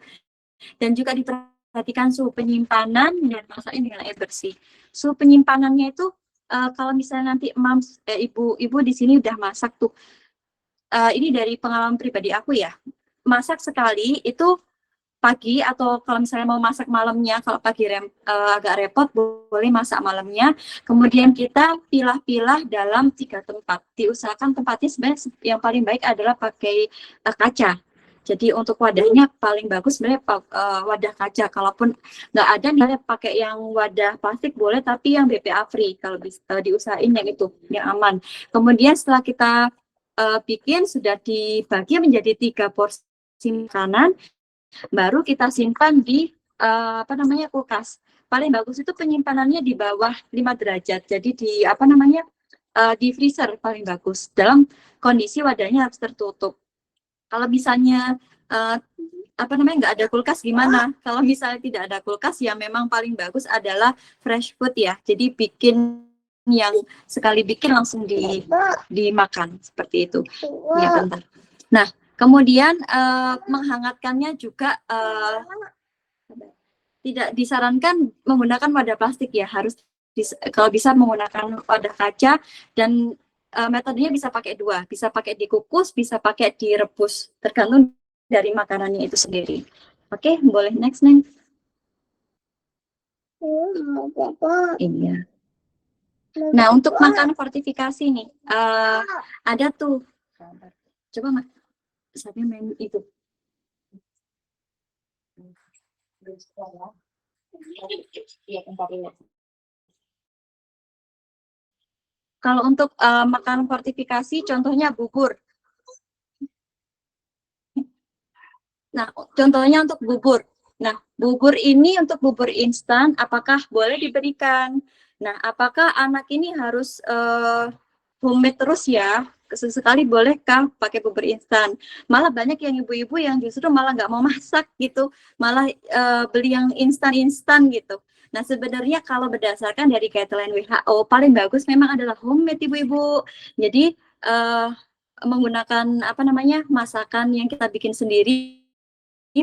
Dan juga diperhatikan suhu penyimpanan dan masaknya dengan air bersih. Suhu penyimpanannya itu kalau misalnya nanti ibu di sini udah masak tuh, ini dari pengalaman pribadi aku ya, masak sekali itu pagi atau kalau misalnya mau masak malamnya, kalau pagi agak repot boleh masak malamnya. Kemudian kita pilah-pilah dalam 3 tempat. Diusahakan tempatnya sebenarnya yang paling baik adalah pakai kaca. Jadi untuk wadahnya paling bagus sebenarnya wadah kaca. Kalaupun nggak ada misalnya pakai yang wadah plastik boleh, tapi yang BPA free kalau bisa diusahain yang itu yang aman. Kemudian setelah kita bikin sudah dibagi menjadi 3 porsi makanan, baru kita simpan di kulkas. Paling bagus itu penyimpanannya di bawah 5 derajat. Jadi di freezer paling bagus. Dalam kondisi wadahnya harus tertutup. Kalau misalnya nggak ada kulkas gimana? Kalau misalnya tidak ada kulkas ya memang paling bagus adalah fresh food ya. Jadi bikin yang sekali bikin langsung dimakan seperti itu. Ya bentar. Nah, kemudian menghangatkannya juga tidak disarankan menggunakan wadah plastik ya, harus kalau bisa menggunakan wadah kaca dan metodenya bisa pakai 2, bisa pakai dikukus, bisa pakai direbus, tergantung dari makanannya itu sendiri. Oke, boleh next Neng. Iya. Nah, untuk makanan fortifikasi nih, ada tuh. Coba Mas, saya main itu. Kalau untuk makanan fortifikasi, contohnya bubur. Nah, contohnya untuk bubur. Nah, bubur ini untuk bubur instan, apakah boleh diberikan? Nah, apakah anak ini harus homemade terus ya? Sesekali bolehkah pakai bubur instan? Malah banyak yang ibu-ibu yang justru malah nggak mau masak gitu, malah beli yang instan-instan gitu. Nah, sebenarnya kalau berdasarkan dari guideline WHO, paling bagus memang adalah homemade ibu-ibu. Jadi menggunakan masakan yang kita bikin sendiri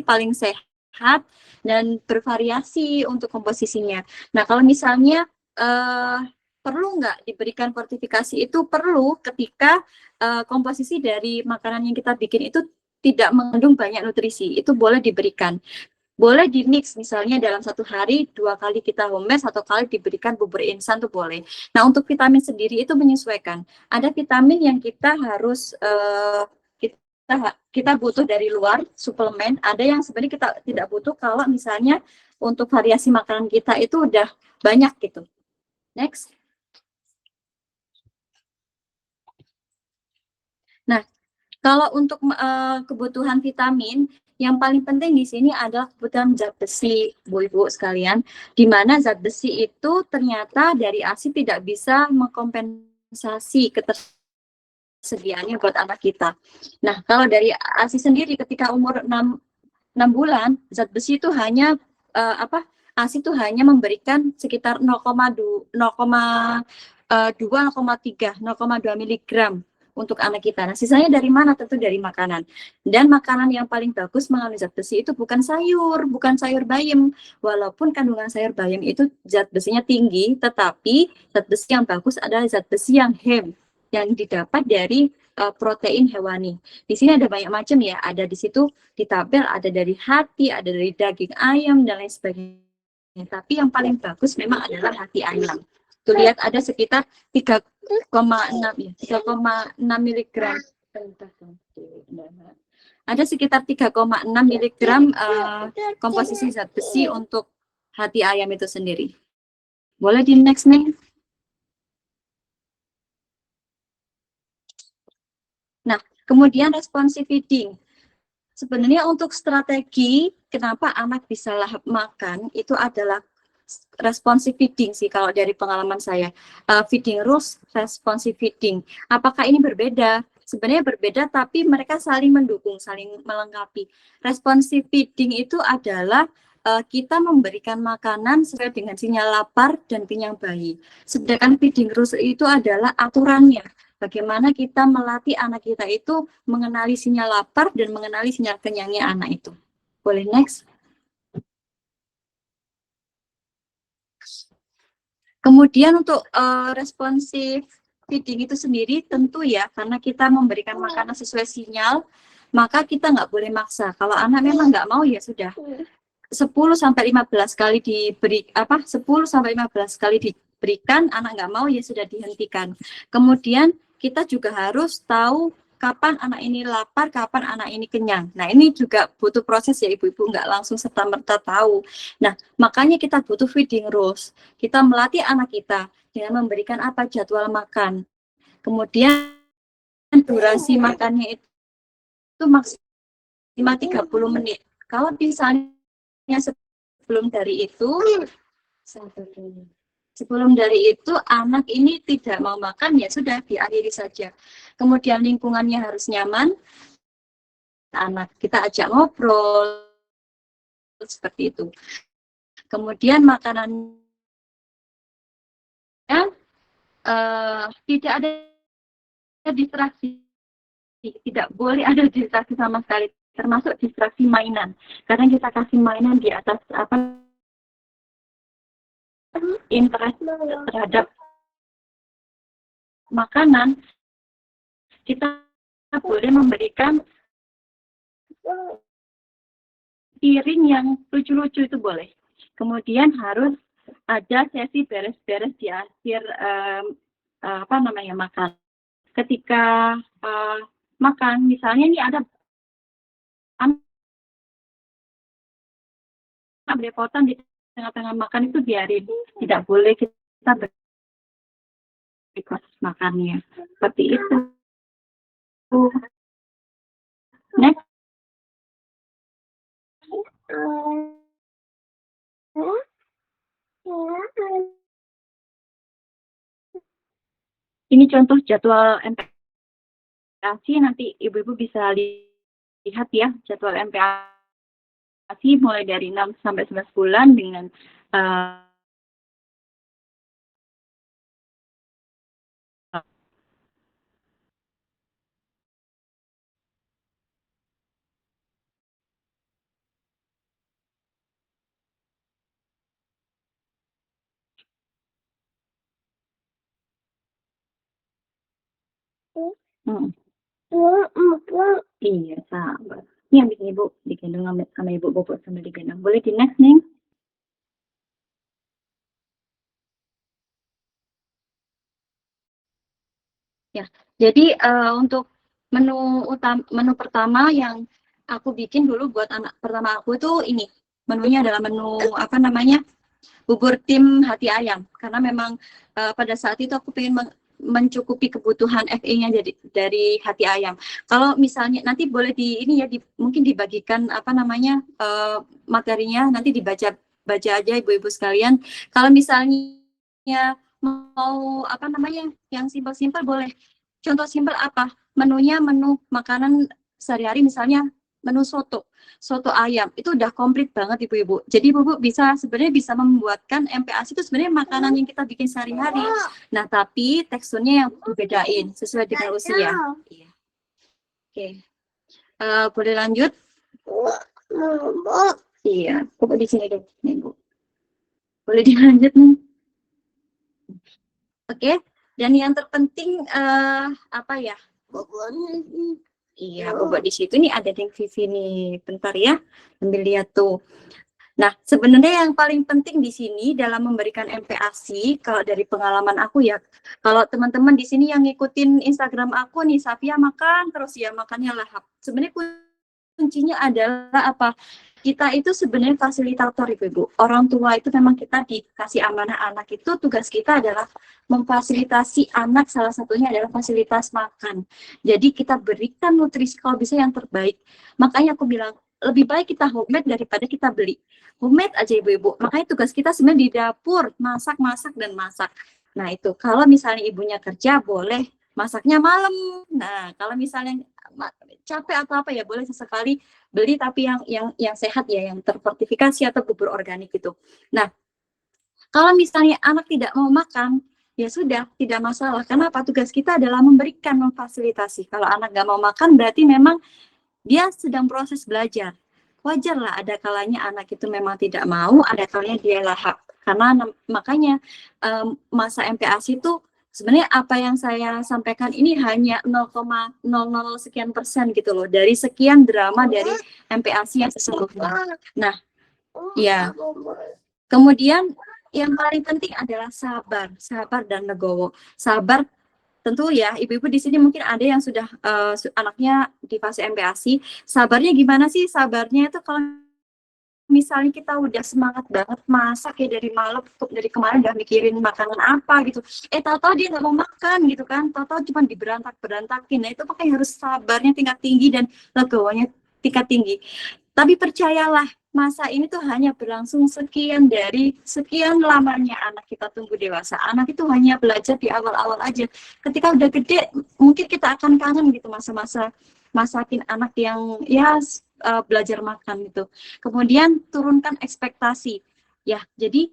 paling sehat dan bervariasi untuk komposisinya. Nah, kalau misalnya perlu nggak diberikan fortifikasi, itu perlu ketika komposisi dari makanan yang kita bikin itu tidak mengandung banyak nutrisi, itu boleh diberikan. Boleh di mix, misalnya dalam 1 hari 2 kali kita homemade, 1 kali diberikan bubur instan tuh boleh. Nah, untuk vitamin sendiri itu menyesuaikan. Ada vitamin yang kita harus kita butuh dari luar suplemen, ada yang sebenarnya kita tidak butuh kalau misalnya untuk variasi makanan kita itu udah banyak gitu. Next. Nah, kalau untuk kebutuhan vitamin, yang paling penting di sini adalah kebutuhan zat besi, Bu-Ibu sekalian, di mana zat besi itu ternyata dari ASI tidak bisa mengkompensasi ketersediaannya buat anak kita. Nah, kalau dari ASI sendiri ketika umur 6 bulan, zat besi itu hanya ASI itu hanya memberikan sekitar 0,2, 0,3, 0,2 miligram untuk anak kita. Nah, sisanya dari mana? Tentu dari makanan. Dan makanan yang paling bagus mengandung zat besi itu bukan sayur, bukan sayur bayam. Walaupun kandungan sayur bayam itu zat besinya tinggi, tetapi zat besi yang bagus adalah zat besi yang hem, yang didapat dari protein hewani. Di sini ada banyak macam ya, ada di situ di tabel ada dari hati, ada dari daging ayam dan lain sebagainya. Tapi yang paling bagus memang adalah hati ayam. Tuh lihat ada sekitar 3,6 ya, 3,6 miligram. Ada sekitar 3,6 miligram komposisi zat besi untuk hati ayam itu sendiri. Boleh di next nih. Nah, kemudian responsive feeding. Sebenarnya untuk strategi kenapa anak bisa lahap makan itu adalah responsive feeding sih kalau dari pengalaman saya. Feeding rules, responsive feeding. Apakah ini berbeda? Sebenarnya berbeda tapi mereka saling mendukung, saling melengkapi. Responsive feeding itu adalah kita memberikan makanan sesuai dengan sinyal lapar dan kenyang bayi. Sedangkan feeding rules itu adalah aturannya. Bagaimana kita melatih anak kita itu mengenali sinyal lapar dan mengenali sinyal kenyangnya anak itu. Boleh next? Kemudian untuk responsif feeding itu sendiri tentu ya, karena kita memberikan makanan sesuai sinyal, maka kita nggak boleh maksa. Kalau anak memang nggak mau ya sudah. 10 sampai 15 kali diberi 10 sampai 15 kali diberikan, anak nggak mau ya sudah dihentikan. Kemudian kita juga harus tahu kapan anak ini lapar, kapan anak ini kenyang. Nah, ini juga butuh proses ya ibu-ibu, nggak langsung serta-merta tahu. Nah, makanya kita butuh feeding rules. Kita melatih anak kita dengan memberikan apa jadwal makan. Kemudian durasi makannya itu maksimal 30 menit. Kalau misalnya sebelum dari itu anak ini tidak mau makan ya sudah diakhiri saja. Kemudian lingkungannya harus nyaman, anak kita ajak ngobrol seperti itu. Kemudian makanannya tidak ada distraksi, tidak boleh ada distraksi sama sekali, termasuk distraksi mainan. Karena kita kasih mainan di atas interest terhadap makanan, kita boleh memberikan piring yang lucu-lucu itu boleh. Kemudian harus ada sesi beres-beres di akhir makan. Ketika makan, misalnya ini ada anak belepotan di tengah-tengah makan itu biarin, tidak boleh kita beri proses makannya. Seperti itu. Next. Ini contoh jadwal MPASI, nanti ibu-ibu bisa lihat ya jadwal MPASI mulai dari 6 sampai 11 bulan dengan iya sabar. Ini yang bikin ibu digendong sama ibu bobot sambil digendong. Boleh di next nih. Ya, jadi untuk menu pertama yang aku bikin dulu buat anak pertama aku itu ini. Menunya adalah menu bubur tim hati ayam. Karena memang pada saat itu aku pengen mencukupi kebutuhan Fe-nya dari hati ayam. Kalau misalnya nanti boleh mungkin dibagikan materinya, nanti dibaca aja ibu-ibu sekalian. Kalau misalnya mau yang simpel-simpel boleh. Contoh simpel apa? Menunya menu makanan sehari-hari, misalnya menu soto ayam, itu udah komplit banget ibu-ibu. Jadi ibu-ibu sebenarnya bisa membuatkan MPASI itu sebenarnya makanan yang kita bikin sehari-hari. Nah, tapi teksturnya yang dibedain sesuai dengan usia. Iya. Oke. Boleh lanjut? Iya, coba di sini deh, ibu. Boleh dilanjut nih. Oke. Dan yang terpenting apa ya? Iya, bobot di situ nih ada yang Vivi nih. Bentar ya, ambil lihat tuh. Nah, sebenarnya yang paling penting di sini dalam memberikan MPASI, kalau dari pengalaman aku ya, kalau teman-teman di sini yang ngikutin Instagram aku nih, Safia makan terus ya, makannya lahap. Sebenarnya kuncinya adalah apa? Kita itu sebenarnya fasilitator ibu-ibu. Orang tua itu memang kita dikasih amanah anak, itu tugas kita adalah memfasilitasi anak, salah satunya adalah fasilitas makan. Jadi kita berikan nutrisi kalau bisa yang terbaik. Makanya aku bilang, lebih baik kita homemade daripada kita beli. Homemade aja ibu-ibu. Makanya tugas kita sebenarnya di dapur, masak, dan masak. Nah itu, kalau misalnya ibunya kerja, boleh masaknya malam. Nah, kalau misalnya capek atau apa ya, boleh sesekali beli, tapi yang sehat ya, yang terfortifikasi atau bubur organik gitu. Nah, kalau misalnya anak tidak mau makan, ya sudah, tidak masalah. Kenapa? Tugas kita adalah memberikan, memfasilitasi. Kalau anak nggak mau makan, berarti memang dia sedang proses belajar. Wajar lah, ada kalanya anak itu memang tidak mau, ada kalanya dia lahap. Karena makanya masa MPASI itu sebenarnya apa yang saya sampaikan ini hanya 0,00 sekian persen gitu loh, dari sekian drama dari MPASI yang sesungguhnya. Nah, ya. Kemudian yang paling penting adalah sabar dan legowo. Sabar tentu ya, ibu-ibu di sini mungkin ada yang sudah anaknya di fase MPASI. Sabarnya gimana sih? Sabarnya itu kalau misalnya kita udah semangat banget masak ya dari malam, dari kemarin udah mikirin makanan apa gitu. Tahu-tahu dia nggak mau makan gitu kan. Tahu-tahu cuma diberantakin. Nah, itu makanya harus sabarnya tingkat tinggi dan legowonya tingkat tinggi. Tapi percayalah, masa ini tuh hanya berlangsung sekian lamanya anak kita tunggu dewasa. Anak itu hanya belajar di awal-awal aja. Ketika udah gede, mungkin kita akan kangen gitu masa-masa masakin anak yang ya belajar makan gitu. Kemudian turunkan ekspektasi. Ya, jadi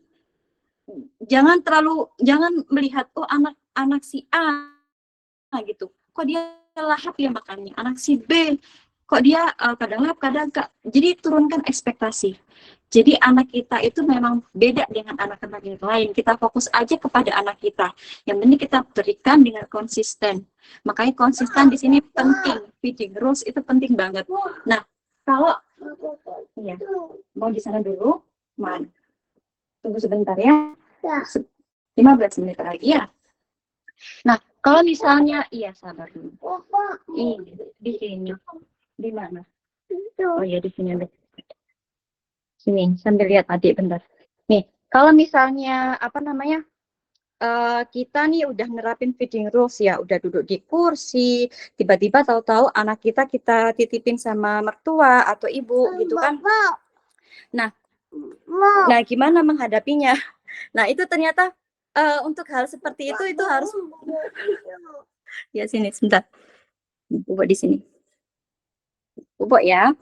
jangan melihat anak si A gitu. Kok dia lahap ya makannya. Anak si B kok dia kadang lahap, kadang enggak. Jadi turunkan ekspektasi. Jadi anak kita itu memang beda dengan anak-anak yang lain. Kita fokus aja kepada anak kita. Yang penting kita berikan dengan konsisten. Makanya konsisten di sini penting. Feeding rules itu penting banget. Nah, kalau ya mau di sana dulu, tunggu sebentar ya. 15 menit lagi ya. Nah, kalau misalnya sabar dulu. Di sini. Di mana? Oh ya, di sini. Sini, sambil lihat adik bentar. Nih, kalau misalnya kita nih udah nerapin feeding rules ya, udah duduk di kursi, tiba-tiba tahu-tahu anak kita titipin sama mertua atau ibu gitu kan. Nah, gimana menghadapinya? Nah, itu ternyata untuk hal seperti itu harus ya sini sebentar. Bubuk di sini. Bubuk ya.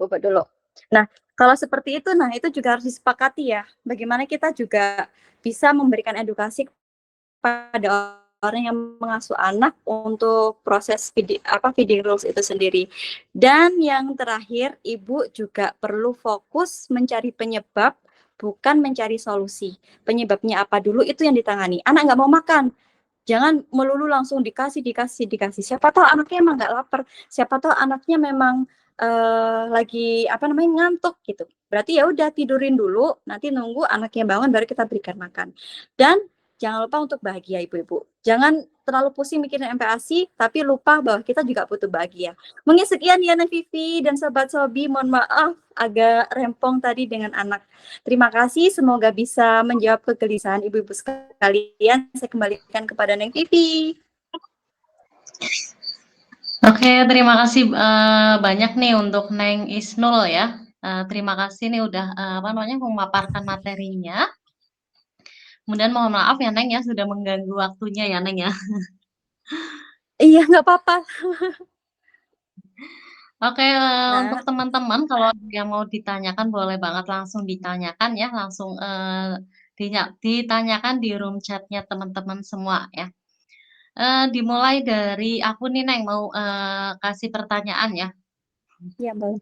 Bubuk dulu. Nah, kalau seperti itu, itu juga harus disepakati ya. Bagaimana kita juga bisa memberikan edukasi pada orang yang mengasuh anak untuk proses feeding rules itu sendiri. Dan yang terakhir, ibu juga perlu fokus mencari penyebab, bukan mencari solusi. Penyebabnya apa dulu itu yang ditangani. Anak nggak mau makan, jangan melulu langsung dikasih. Siapa tahu anaknya emang nggak lapar, siapa tahu anaknya memang lagi ngantuk gitu. Berarti ya udah tidurin dulu, nanti nunggu anaknya bangun baru kita berikan makan. Dan Jangan lupa untuk bahagia ibu-ibu. Jangan terlalu pusing mikirin MPASI, tapi lupa bahwa kita juga butuh bahagia. Mungkin sekian ya Neng Vivi dan Sobat Sobi, mohon maaf agak rempong tadi dengan anak. Terima kasih, semoga bisa menjawab kegelisahan ibu-ibu sekalian. Saya kembalikan kepada Neng Vivi. Oke, terima kasih banyak nih untuk Neng Isnul ya. Terima kasih nih udah apa namanya memaparkan materinya. Kemudian mohon maaf ya Neng ya sudah mengganggu waktunya ya Neng ya. Iya, nggak apa-apa. Oke, untuk Nah, teman-teman kalau yang mau ditanyakan boleh banget langsung ditanyakan ya, langsung ditanyakan di room chatnya teman-teman semua ya. Dimulai dari aku nih Neng mau kasih pertanyaan ya. ya boleh.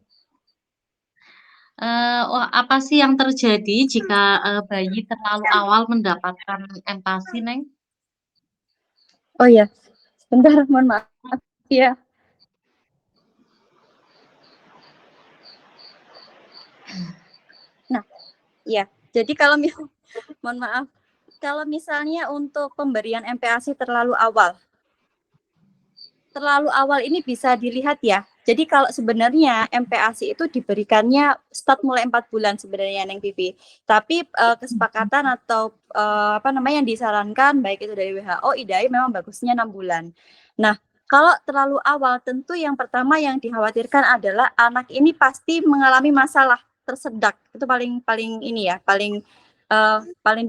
Wah, apa sih yang terjadi jika bayi terlalu awal mendapatkan empati, Neng? Oh ya, sebentar, mohon maaf. Ya, nah, ya. Jadi kalau mohon maaf, kalau misalnya untuk pemberian MPASI terlalu awal ini bisa dilihat ya. Jadi kalau sebenarnya MPASI itu diberikannya start mulai 4 bulan sebenarnya Neng Vivi. Tapi kesepakatan atau apa namanya yang disarankan baik itu dari WHO, IDAI memang bagusnya 6 bulan. Nah, kalau terlalu awal tentu yang pertama yang dikhawatirkan adalah anak ini pasti mengalami masalah tersedak. Itu paling ini ya, paling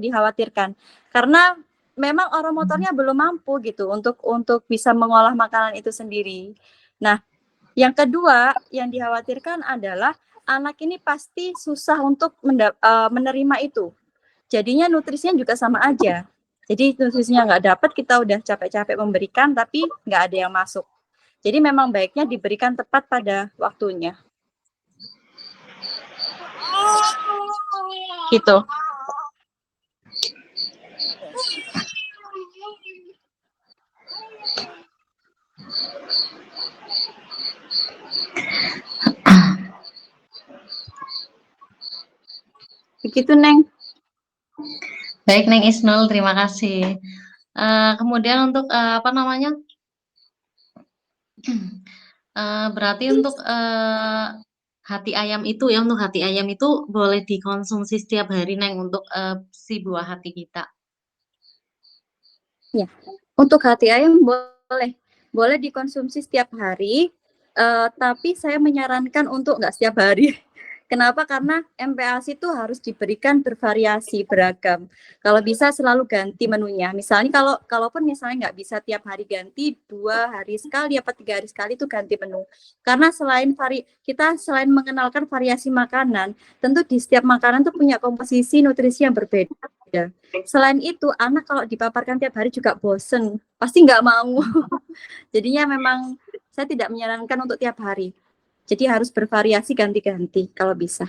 dikhawatirkan. Karena memang orang motornya belum mampu gitu untuk bisa mengolah makanan itu sendiri. Nah, yang kedua yang dikhawatirkan adalah anak ini pasti susah untuk menerima itu. Jadinya nutrisinya juga sama aja. Jadi nutrisinya nggak dapat, kita udah capek-capek memberikan, tapi nggak ada yang masuk. Jadi memang baiknya diberikan tepat pada waktunya. Gitu. Begitu, Neng. Baik, Neng Isnul, terima kasih. Kemudian untuk apa namanya? Berarti untuk hati ayam itu ya, untuk hati ayam itu boleh dikonsumsi setiap hari, Neng, untuk si buah hati kita. Ya, untuk hati ayam boleh dikonsumsi setiap hari, tapi saya menyarankan untuk nggak setiap hari. Kenapa? Karena MPASI itu harus diberikan bervariasi, beragam. Kalau bisa selalu ganti menunya. Misalnya kalaupun misalnya nggak bisa tiap hari ganti, 2 hari sekali apa 3 hari sekali itu ganti menu. Karena kita selain mengenalkan variasi makanan, tentu di setiap makanan tuh punya komposisi nutrisi yang berbeda. Selain itu, anak kalau dipaparkan tiap hari juga bosen, pasti nggak mau. Jadinya memang saya tidak menyarankan untuk tiap hari. Jadi harus bervariasi ganti-ganti kalau bisa.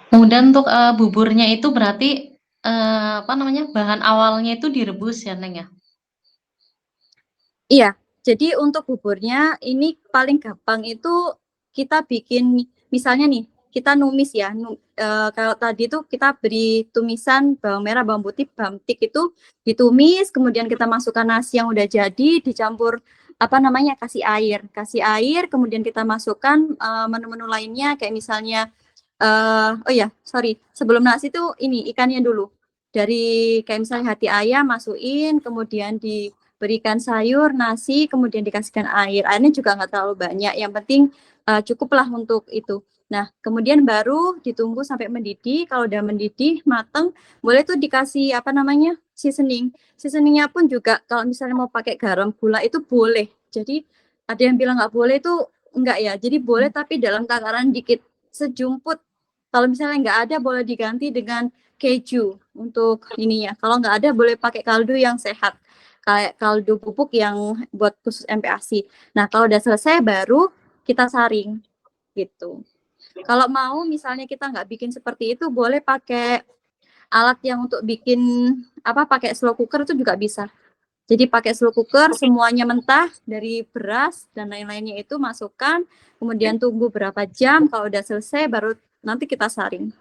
Kemudian untuk buburnya itu berarti apa namanya? Bahan awalnya itu direbus ya, Neng ya? Iya, jadi untuk buburnya ini paling gampang itu kita bikin misalnya nih, kita numis ya. Kalau tadi tuh kita beri tumisan bawang merah, bawang putih, bamtik itu ditumis, kemudian kita masukkan nasi yang udah jadi, dicampur apa namanya kasih air, kemudian kita masukkan menu-menu lainnya kayak misalnya oh ya, sorry, sebelum nasi tuh ini ikannya dulu. Dari kayak misalnya hati ayam masukin, kemudian diberikan sayur, nasi, kemudian dikasihkan air. Airnya juga nggak terlalu banyak, yang penting cukuplah untuk itu. Nah, kemudian baru ditunggu sampai mendidih. Kalau udah mendidih, mateng, boleh tuh dikasih apa namanya seasoning. Seasoningnya pun juga kalau misalnya mau pakai garam, gula itu boleh. Jadi ada yang bilang nggak boleh itu enggak ya. Jadi boleh tapi dalam takaran dikit sejumput. Kalau misalnya nggak ada boleh diganti dengan keju untuk ininya. Kalau nggak ada boleh pakai kaldu yang sehat kayak kaldu pupuk yang buat khusus MPASI. Nah kalau udah selesai baru kita saring gitu. Kalau mau misalnya kita nggak bikin seperti itu boleh pakai alat yang untuk bikin apa pakai slow cooker itu juga bisa. Jadi pakai slow cooker semuanya mentah dari beras dan lain-lainnya itu masukkan, kemudian tunggu berapa jam, kalau udah selesai baru nanti kita saring.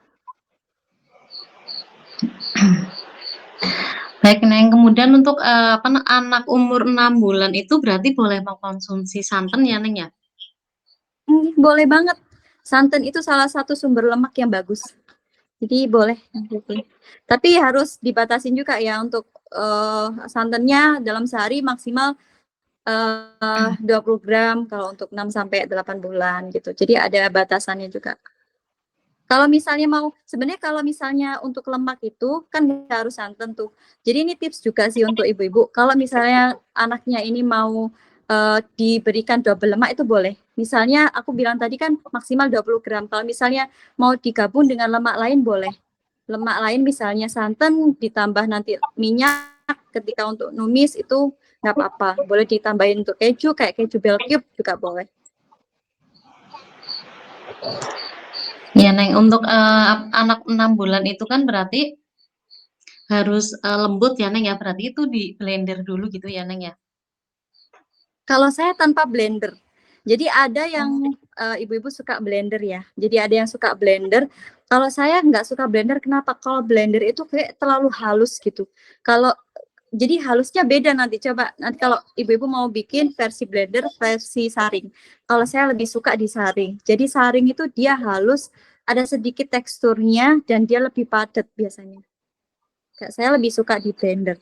Baik, Neng. Kemudian untuk anak umur 6 bulan itu berarti boleh mengkonsumsi santan ya, Neng ya? Boleh banget. Santan itu salah satu sumber lemak yang bagus. Jadi boleh. Tapi harus dibatasin juga ya untuk santannya dalam sehari maksimal 20 gram kalau untuk 6 sampai 8 bulan gitu. Jadi ada batasannya juga. Kalau misalnya sebenarnya kalau misalnya untuk lemak itu kan nggak harus santan tuh. Jadi ini tips juga sih untuk ibu-ibu. Kalau misalnya anaknya ini mau diberikan double lemak itu boleh. Misalnya aku bilang tadi kan maksimal 20 gram. Kalau misalnya mau digabung dengan lemak lain boleh. Lemak lain misalnya santan ditambah nanti minyak ketika untuk numis itu nggak apa-apa. Boleh ditambahin untuk keju kayak keju bell cube juga boleh. Ya, Neng. Untuk anak 6 bulan itu kan berarti harus lembut ya, Neng ya. Berarti itu di blender dulu gitu ya, Neng ya. Kalau saya tanpa blender. Jadi ada Oh. yang ibu-ibu suka blender ya. Jadi ada yang suka blender. Kalau saya nggak suka blender, kenapa? Kalau blender itu kayak terlalu halus gitu. Kalau jadi halusnya beda nanti. Coba nanti kalau ibu-ibu mau bikin versi blender, versi saring. Kalau saya lebih suka di saring. Jadi saring itu dia halus, ada sedikit teksturnya dan dia lebih padat biasanya. Kayak saya lebih suka di blender.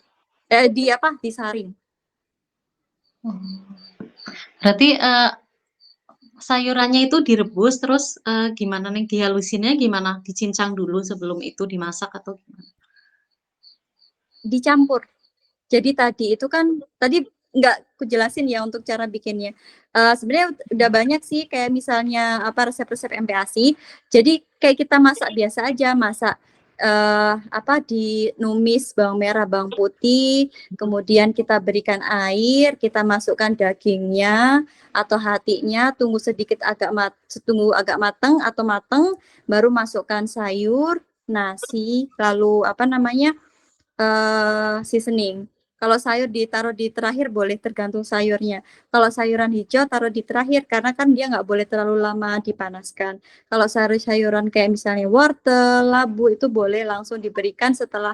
Di apa? Di saring. Berarti sayurannya itu direbus terus gimana nih dihalusinnya gimana? Dicincang dulu sebelum itu dimasak atau gimana? Dicampur. Jadi tadi itu kan tadi nggak kujelasin ya untuk cara bikinnya. Sebenarnya udah banyak sih kayak misalnya apa resep-resep MPASI. Jadi kayak kita masak biasa aja, masak apa dinumis bawang merah, bawang putih, kemudian kita berikan air, kita masukkan dagingnya atau hatinya, tunggu agak mateng atau mateng, baru masukkan sayur, nasi, lalu apa namanya? Seasoning. Kalau sayur ditaruh di terakhir boleh tergantung sayurnya. Kalau sayuran hijau taruh di terakhir karena kan dia nggak boleh terlalu lama dipanaskan. Kalau sayur-sayuran kayak misalnya wortel, labu itu boleh langsung diberikan setelah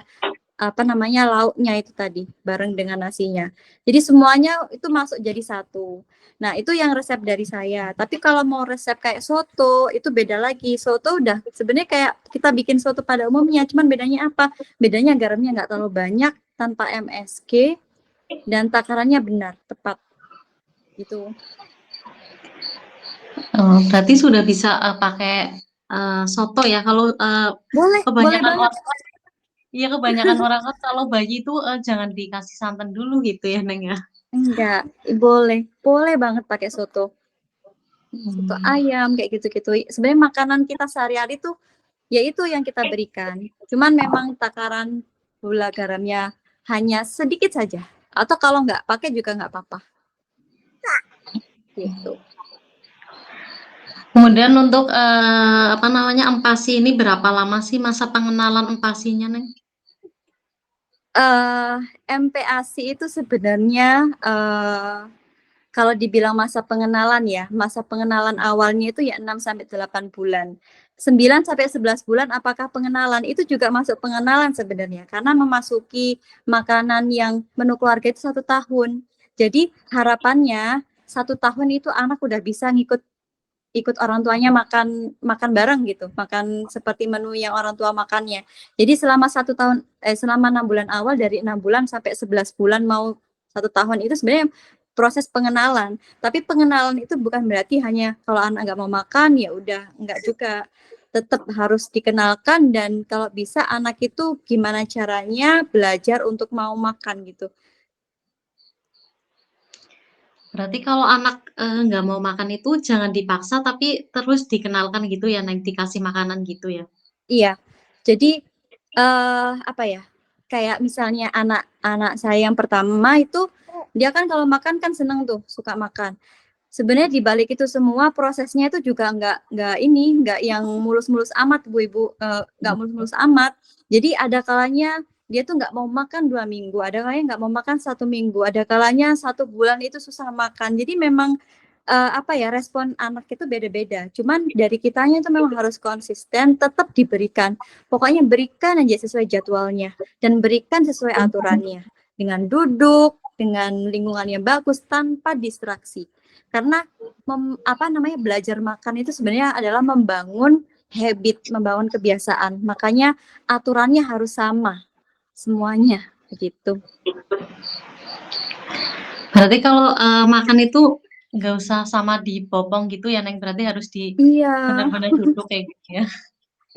apa namanya lauknya itu tadi bareng dengan nasinya. Jadi semuanya itu masuk jadi satu. Nah, itu yang resep dari saya. Tapi kalau mau resep kayak soto itu beda lagi. Soto udah sebenarnya kayak kita bikin soto pada umumnya, cuman bedanya apa? Bedanya garamnya nggak terlalu banyak, tanpa MSG dan takarannya benar, tepat. Gitu. Berarti sudah bisa pakai soto ya. Kalau Boleh kebanyakan banget. orang, iya kebanyakan orang kan kalau bayi itu jangan dikasih santan dulu gitu ya, Neng ya. Enggak, boleh. Boleh banget pakai soto. Soto Hmm. ayam kayak gitu-gitu. Sebenarnya makanan kita sehari-hari tuh ya itu yang kita berikan. Cuman memang takaran gula garamnya hanya sedikit saja. Atau kalau nggak pakai juga nggak apa-apa. Gitu. Kemudian untuk apa namanya empasi ini berapa lama sih masa pengenalan empasinya, Neng? Eh MPASI itu sebenarnya kalau dibilang masa pengenalan ya, masa pengenalan awalnya itu ya 6 sampai 8 bulan. 9 sampai 11 bulan apakah pengenalan? Itu juga masuk pengenalan sebenarnya karena memasuki makanan yang menu keluarga itu 1 tahun. Jadi harapannya 1 tahun itu anak udah bisa ikut orang tuanya makan makan bareng gitu, makan seperti menu yang orang tua makannya. Jadi selama 6 bulan awal dari 6 bulan sampai 11 bulan mau 1 tahun itu sebenarnya proses pengenalan. Tapi pengenalan itu bukan berarti hanya kalau anak nggak mau makan ya udah nggak juga. Tetap harus dikenalkan dan kalau bisa anak itu gimana caranya belajar untuk mau makan gitu. Berarti kalau anak nggak mau makan itu jangan dipaksa tapi terus dikenalkan gitu ya, Neng, dikasih makanan gitu ya. Iya. Jadi apa ya? Kayak misalnya anak-anak saya yang pertama itu dia kan kalau makan kan seneng tuh, suka makan. Sebenarnya di balik itu semua prosesnya itu juga nggak yang mulus-mulus amat Bu Ibu, nggak mulus-mulus amat. Jadi ada kalanya dia tuh nggak mau makan 2 minggu, ada kalanya nggak mau makan 1 minggu, ada kalanya 1 bulan itu susah makan. Jadi memang apa ya, respon anak itu beda-beda. Cuman dari kitanya itu memang harus konsisten, tetap diberikan. Pokoknya berikan aja sesuai jadwalnya dan berikan sesuai aturannya. Dengan duduk, dengan lingkungan yang bagus tanpa distraksi. Karena belajar makan itu sebenarnya adalah membangun habit, membangun kebiasaan. Makanya aturannya harus sama semuanya begitu. Berarti kalau makan itu nggak usah sama dipotong gitu ya, Neng. Berarti harus Iya. benar-benar duduk kayak gitu ya.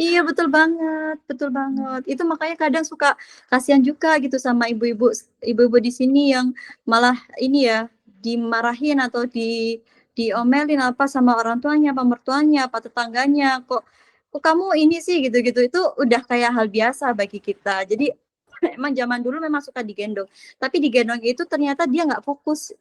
Iya betul banget, betul banget. Itu makanya kadang suka kasihan juga gitu sama ibu-ibu di sini yang malah ini ya dimarahin atau diomelin apa sama orang tuanya, apa mertuanya, apa tetangganya, kok kamu ini sih gitu-gitu. Itu udah kayak hal biasa bagi kita. Jadi emang zaman dulu memang suka digendong, tapi digendong itu ternyata dia nggak fokus,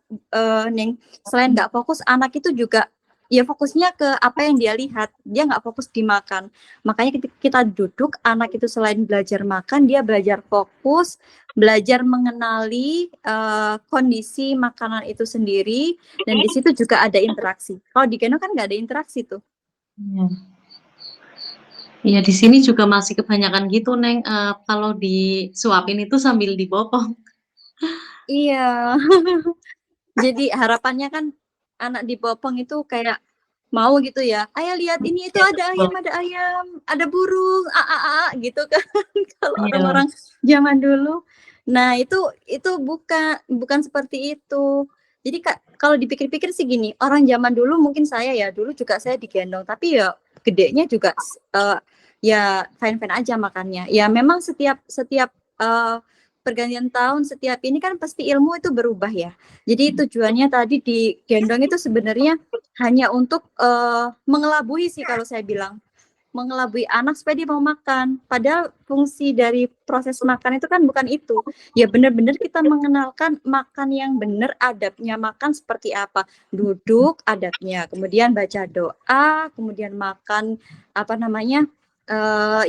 Neng. Selain nggak fokus, anak itu juga ya fokusnya ke apa yang dia lihat, dia nggak fokus di makan. Makanya ketika kita duduk, anak itu selain belajar makan, dia belajar fokus, belajar mengenali kondisi makanan itu sendiri, dan di situ juga ada interaksi. Kalau di gendong kan nggak ada interaksi tuh. Iya. Iya, di sini juga masih kebanyakan gitu, Neng. Kalau disuapin itu sambil dipotong. Iya. Jadi harapannya kan anak dipopong itu kayak mau gitu ya, "Ayah lihat ini, itu Ya, ada ayam, ada burung, gitu kan kalau iya. orang-orang zaman dulu. Nah itu bukan seperti itu. Jadi kalau dipikir-pikir sih gini, orang zaman dulu mungkin saya ya, dulu juga saya digendong, tapi ya gedenya juga, ya fine-fine aja makannya. Ya memang setiap setiap, pergantian tahun, setiap ini kan pasti ilmu itu berubah ya. Jadi tujuannya tadi digendong itu sebenarnya hanya untuk, mengelabui sih kalau saya bilang, mengelabui anak supaya dia mau makan. Padahal fungsi dari proses makan itu kan bukan itu. Ya benar-benar kita mengenalkan makan yang benar, adabnya makan seperti apa. Duduk adabnya, kemudian baca doa, kemudian makan,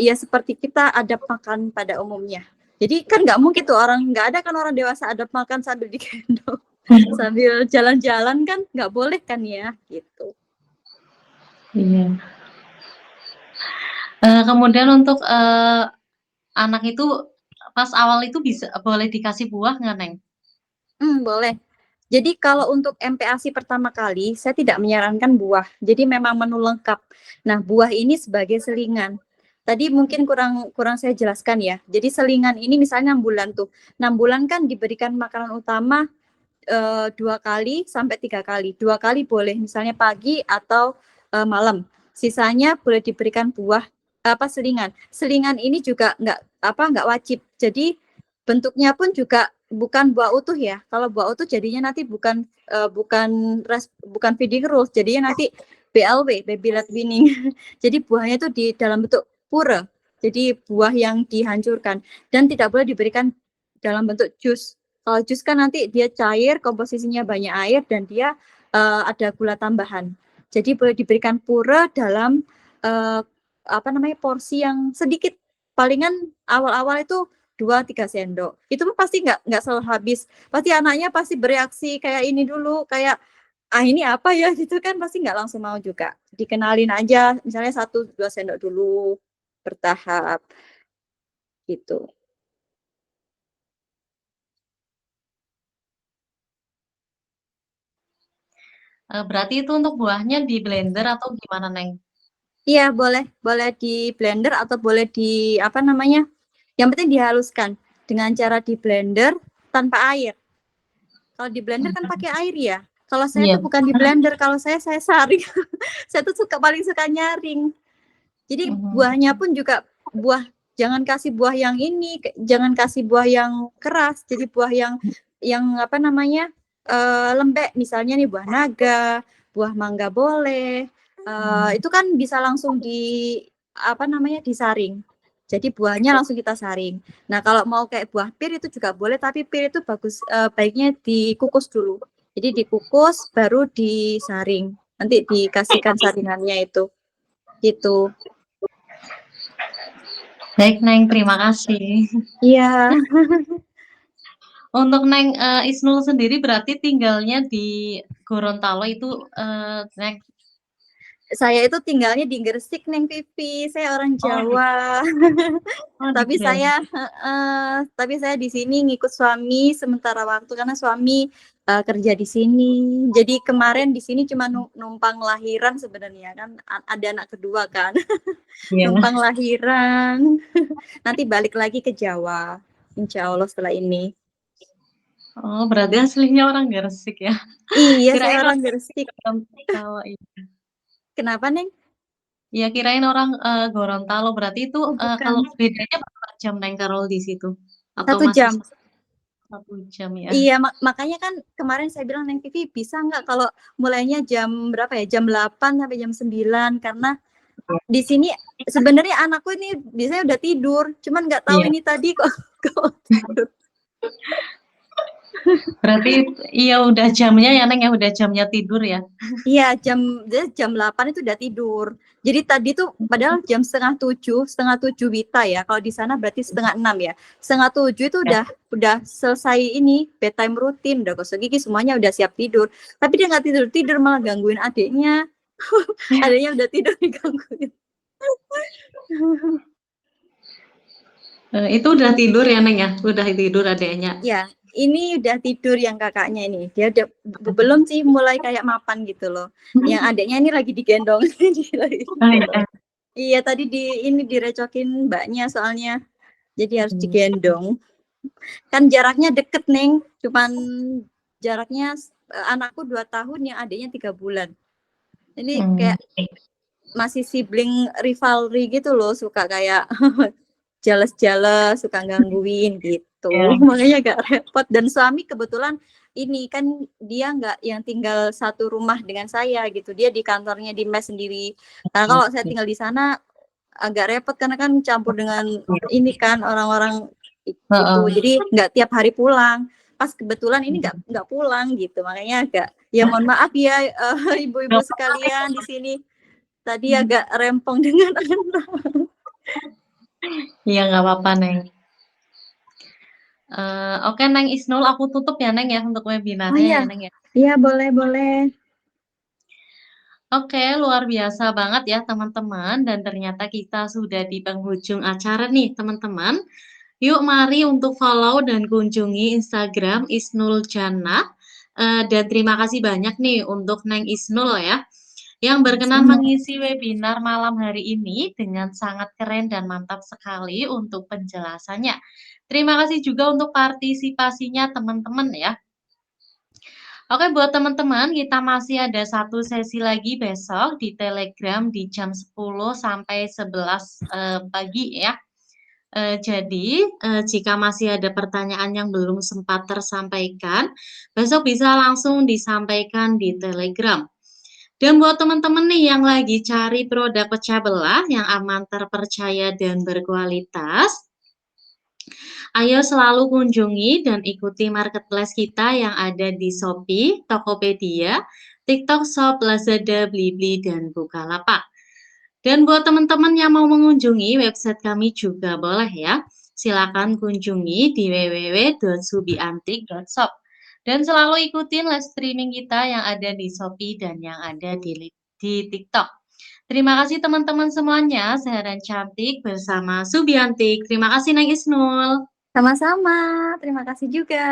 ya seperti kita adab makan pada umumnya. Jadi kan nggak ada kan orang dewasa adab makan sambil digendong. Sambil jalan-jalan kan nggak boleh kan ya, gitu. Iya. Kemudian untuk anak itu pas awal itu boleh dikasih buah nggak, Neng? Boleh. Jadi kalau untuk MPASI pertama kali, saya tidak menyarankan buah. Jadi memang menu lengkap. Nah, buah ini sebagai selingan. Tadi mungkin kurang kurang saya jelaskan ya. Jadi selingan ini misalnya 6 bulan tuh. 6 bulan kan diberikan makanan utama 2 kali sampai 3 kali. 2 kali boleh misalnya pagi atau malam. Sisanya boleh diberikan buah selingan. Selingan ini juga nggak wajib. Jadi bentuknya pun juga bukan buah utuh ya. Kalau buah utuh jadinya nanti bukan feeding rules, jadinya nanti BLW, baby led weaning. Jadi buahnya itu di dalam bentuk pure. Jadi buah yang dihancurkan dan tidak boleh diberikan dalam bentuk jus. Kalau jus kan nanti dia cair, komposisinya banyak air dan dia ada gula tambahan. Jadi boleh diberikan pure dalam porsi yang sedikit. Palingan awal-awal itu 2-3 sendok. Itu pasti nggak selalu habis. Pasti anaknya pasti bereaksi kayak ini dulu, kayak ini apa ya gitu kan pasti nggak langsung mau juga. Dikenalin aja, misalnya 1-2 sendok dulu bertahap gitu. Berarti itu untuk buahnya di blender atau gimana, Neng? Iya boleh, boleh di blender atau boleh yang penting dihaluskan dengan cara di blender tanpa air. Kalau di blender kan pakai air ya. Kalau saya Iya. tuh bukan di blender, kalau saya saring. Saya tuh paling suka nyaring. Jadi Mhm. buahnya pun juga jangan kasih buah yang ini, jangan kasih buah yang keras. Jadi buah yang lembek. Misalnya nih buah naga, buah mangga boleh. Itu kan bisa langsung disaring. Jadi buahnya langsung kita saring. Nah, kalau mau kayak buah pir itu juga boleh, tapi pir itu baiknya dikukus dulu. Jadi dikukus baru disaring. Nanti dikasihkan saringannya itu. Gitu. Baik, Neng, terima kasih. Iya. Untuk Neng Isnul sendiri berarti tinggalnya di Gorontalo itu, Neng? Saya itu tinggalnya di Gresik, Neng Pipi. Saya orang Oh di Jawa. oh di Tapi Gresik. saya tapi saya di sini ngikut suami sementara waktu karena suami kerja di sini. Jadi kemarin di sini cuma numpang lahiran sebenarnya kan ada anak kedua kan. Iya. Numpang lahiran. Nanti balik lagi ke Jawa. Insya Allah setelah ini. Oh, berarti aslinya orang Gresik ya? Iya, saya Kirain orang orang Gresik. Gorontalo, iya. Kenapa, Neng? Iya, kirain orang, Gorontalo. Berarti itu, Oh, kalau bukan. bedanya berapa jam, Neng, kalau di situ? Atau Satu masih jam. 1 jam ya? Iya, makanya kan kemarin saya bilang Neng Vivi bisa nggak kalau mulainya jam berapa ya? Jam 8 sampai jam 9 karena di sini sebenarnya anakku ini biasanya udah tidur, cuman nggak tahu Iya. ini tadi kok kok tidur. Berarti iya udah jamnya ya, Neng, ya, udah jamnya tidur ya? Iya, jam 8 itu udah tidur. Jadi tadi tuh padahal jam setengah tujuh Wita ya. Kalau di sana berarti setengah 6 ya. Setengah 7 itu Ya. udah selesai ini bedtime rutin, udah gosok gigi semuanya udah siap tidur. Tapi dia nggak tidur tidur malah gangguin adiknya. Adiknya udah tidur digangguin. Itu udah tidur ya, Neng, ya? Udah tidur adeknya? Ya, ini udah tidur yang kakaknya ini. Dia udah belum sih mulai kayak mapan gitu loh. Yang adiknya ini lagi digendong. Ah, iya. Iya, tadi ini direcokin mbaknya soalnya. Jadi harus Hmm. digendong. Kan jaraknya deket, Neng. Cuman jaraknya anakku 2 tahun, yang adiknya 3 bulan. Ini Hmm. kayak masih sibling rivalry gitu loh, suka kayak jelas-jelas, suka gangguin gitu. Ya. Makanya agak repot. Dan suami kebetulan ini kan dia nggak yang tinggal satu rumah dengan saya gitu. Dia di kantornya di mes sendiri. Karena kalau saya tinggal di sana agak repot karena kan campur dengan ini kan orang-orang itu. Heeh. Jadi nggak tiap hari pulang. Pas kebetulan ini nggak pulang gitu. Makanya agak ya mohon maaf ya ibu-ibu Nggak apa-apa, Neng. sekalian di sini. Tadi agak rempong dengan anak. Iya, nggak apa-apa, Neng. Oke, Neng Isnul, aku tutup ya, Neng, ya, untuk Oh webinarnya iya, ya, Neng, ya. iya boleh boleh. Oke, luar biasa banget ya, teman-teman. Dan ternyata kita sudah di penghujung acara nih, teman-teman. Yuk, mari untuk follow dan kunjungi Instagram Isnul Jannah. Dan terima kasih banyak nih untuk Neng Isnul ya, yang berkenan Sama. mengisi webinar malam hari ini dengan sangat keren dan mantap sekali untuk penjelasannya. Terima kasih juga untuk partisipasinya teman-teman ya. Oke, buat teman-teman, kita masih ada satu sesi lagi besok di Telegram di jam 10 sampai 11 pagi ya. Jadi, jika masih ada pertanyaan yang belum sempat tersampaikan, besok bisa langsung disampaikan di Telegram. Dan buat teman-teman nih yang lagi cari produk pecah belah yang aman, terpercaya, dan berkualitas, ayo selalu kunjungi dan ikuti marketplace kita yang ada di Shopee, Tokopedia, TikTok Shop, Lazada, Blibli, dan Bukalapak. Dan buat teman-teman yang mau mengunjungi website kami juga boleh ya. Silakan kunjungi di www.subiantik.shop. Dan selalu ikutin live streaming kita yang ada di Shopee dan yang ada di TikTok. Terima kasih teman-teman semuanya. Saya dan Cantik bersama Subiantik. Terima kasih Neng Isnul. Sama-sama. Terima kasih juga.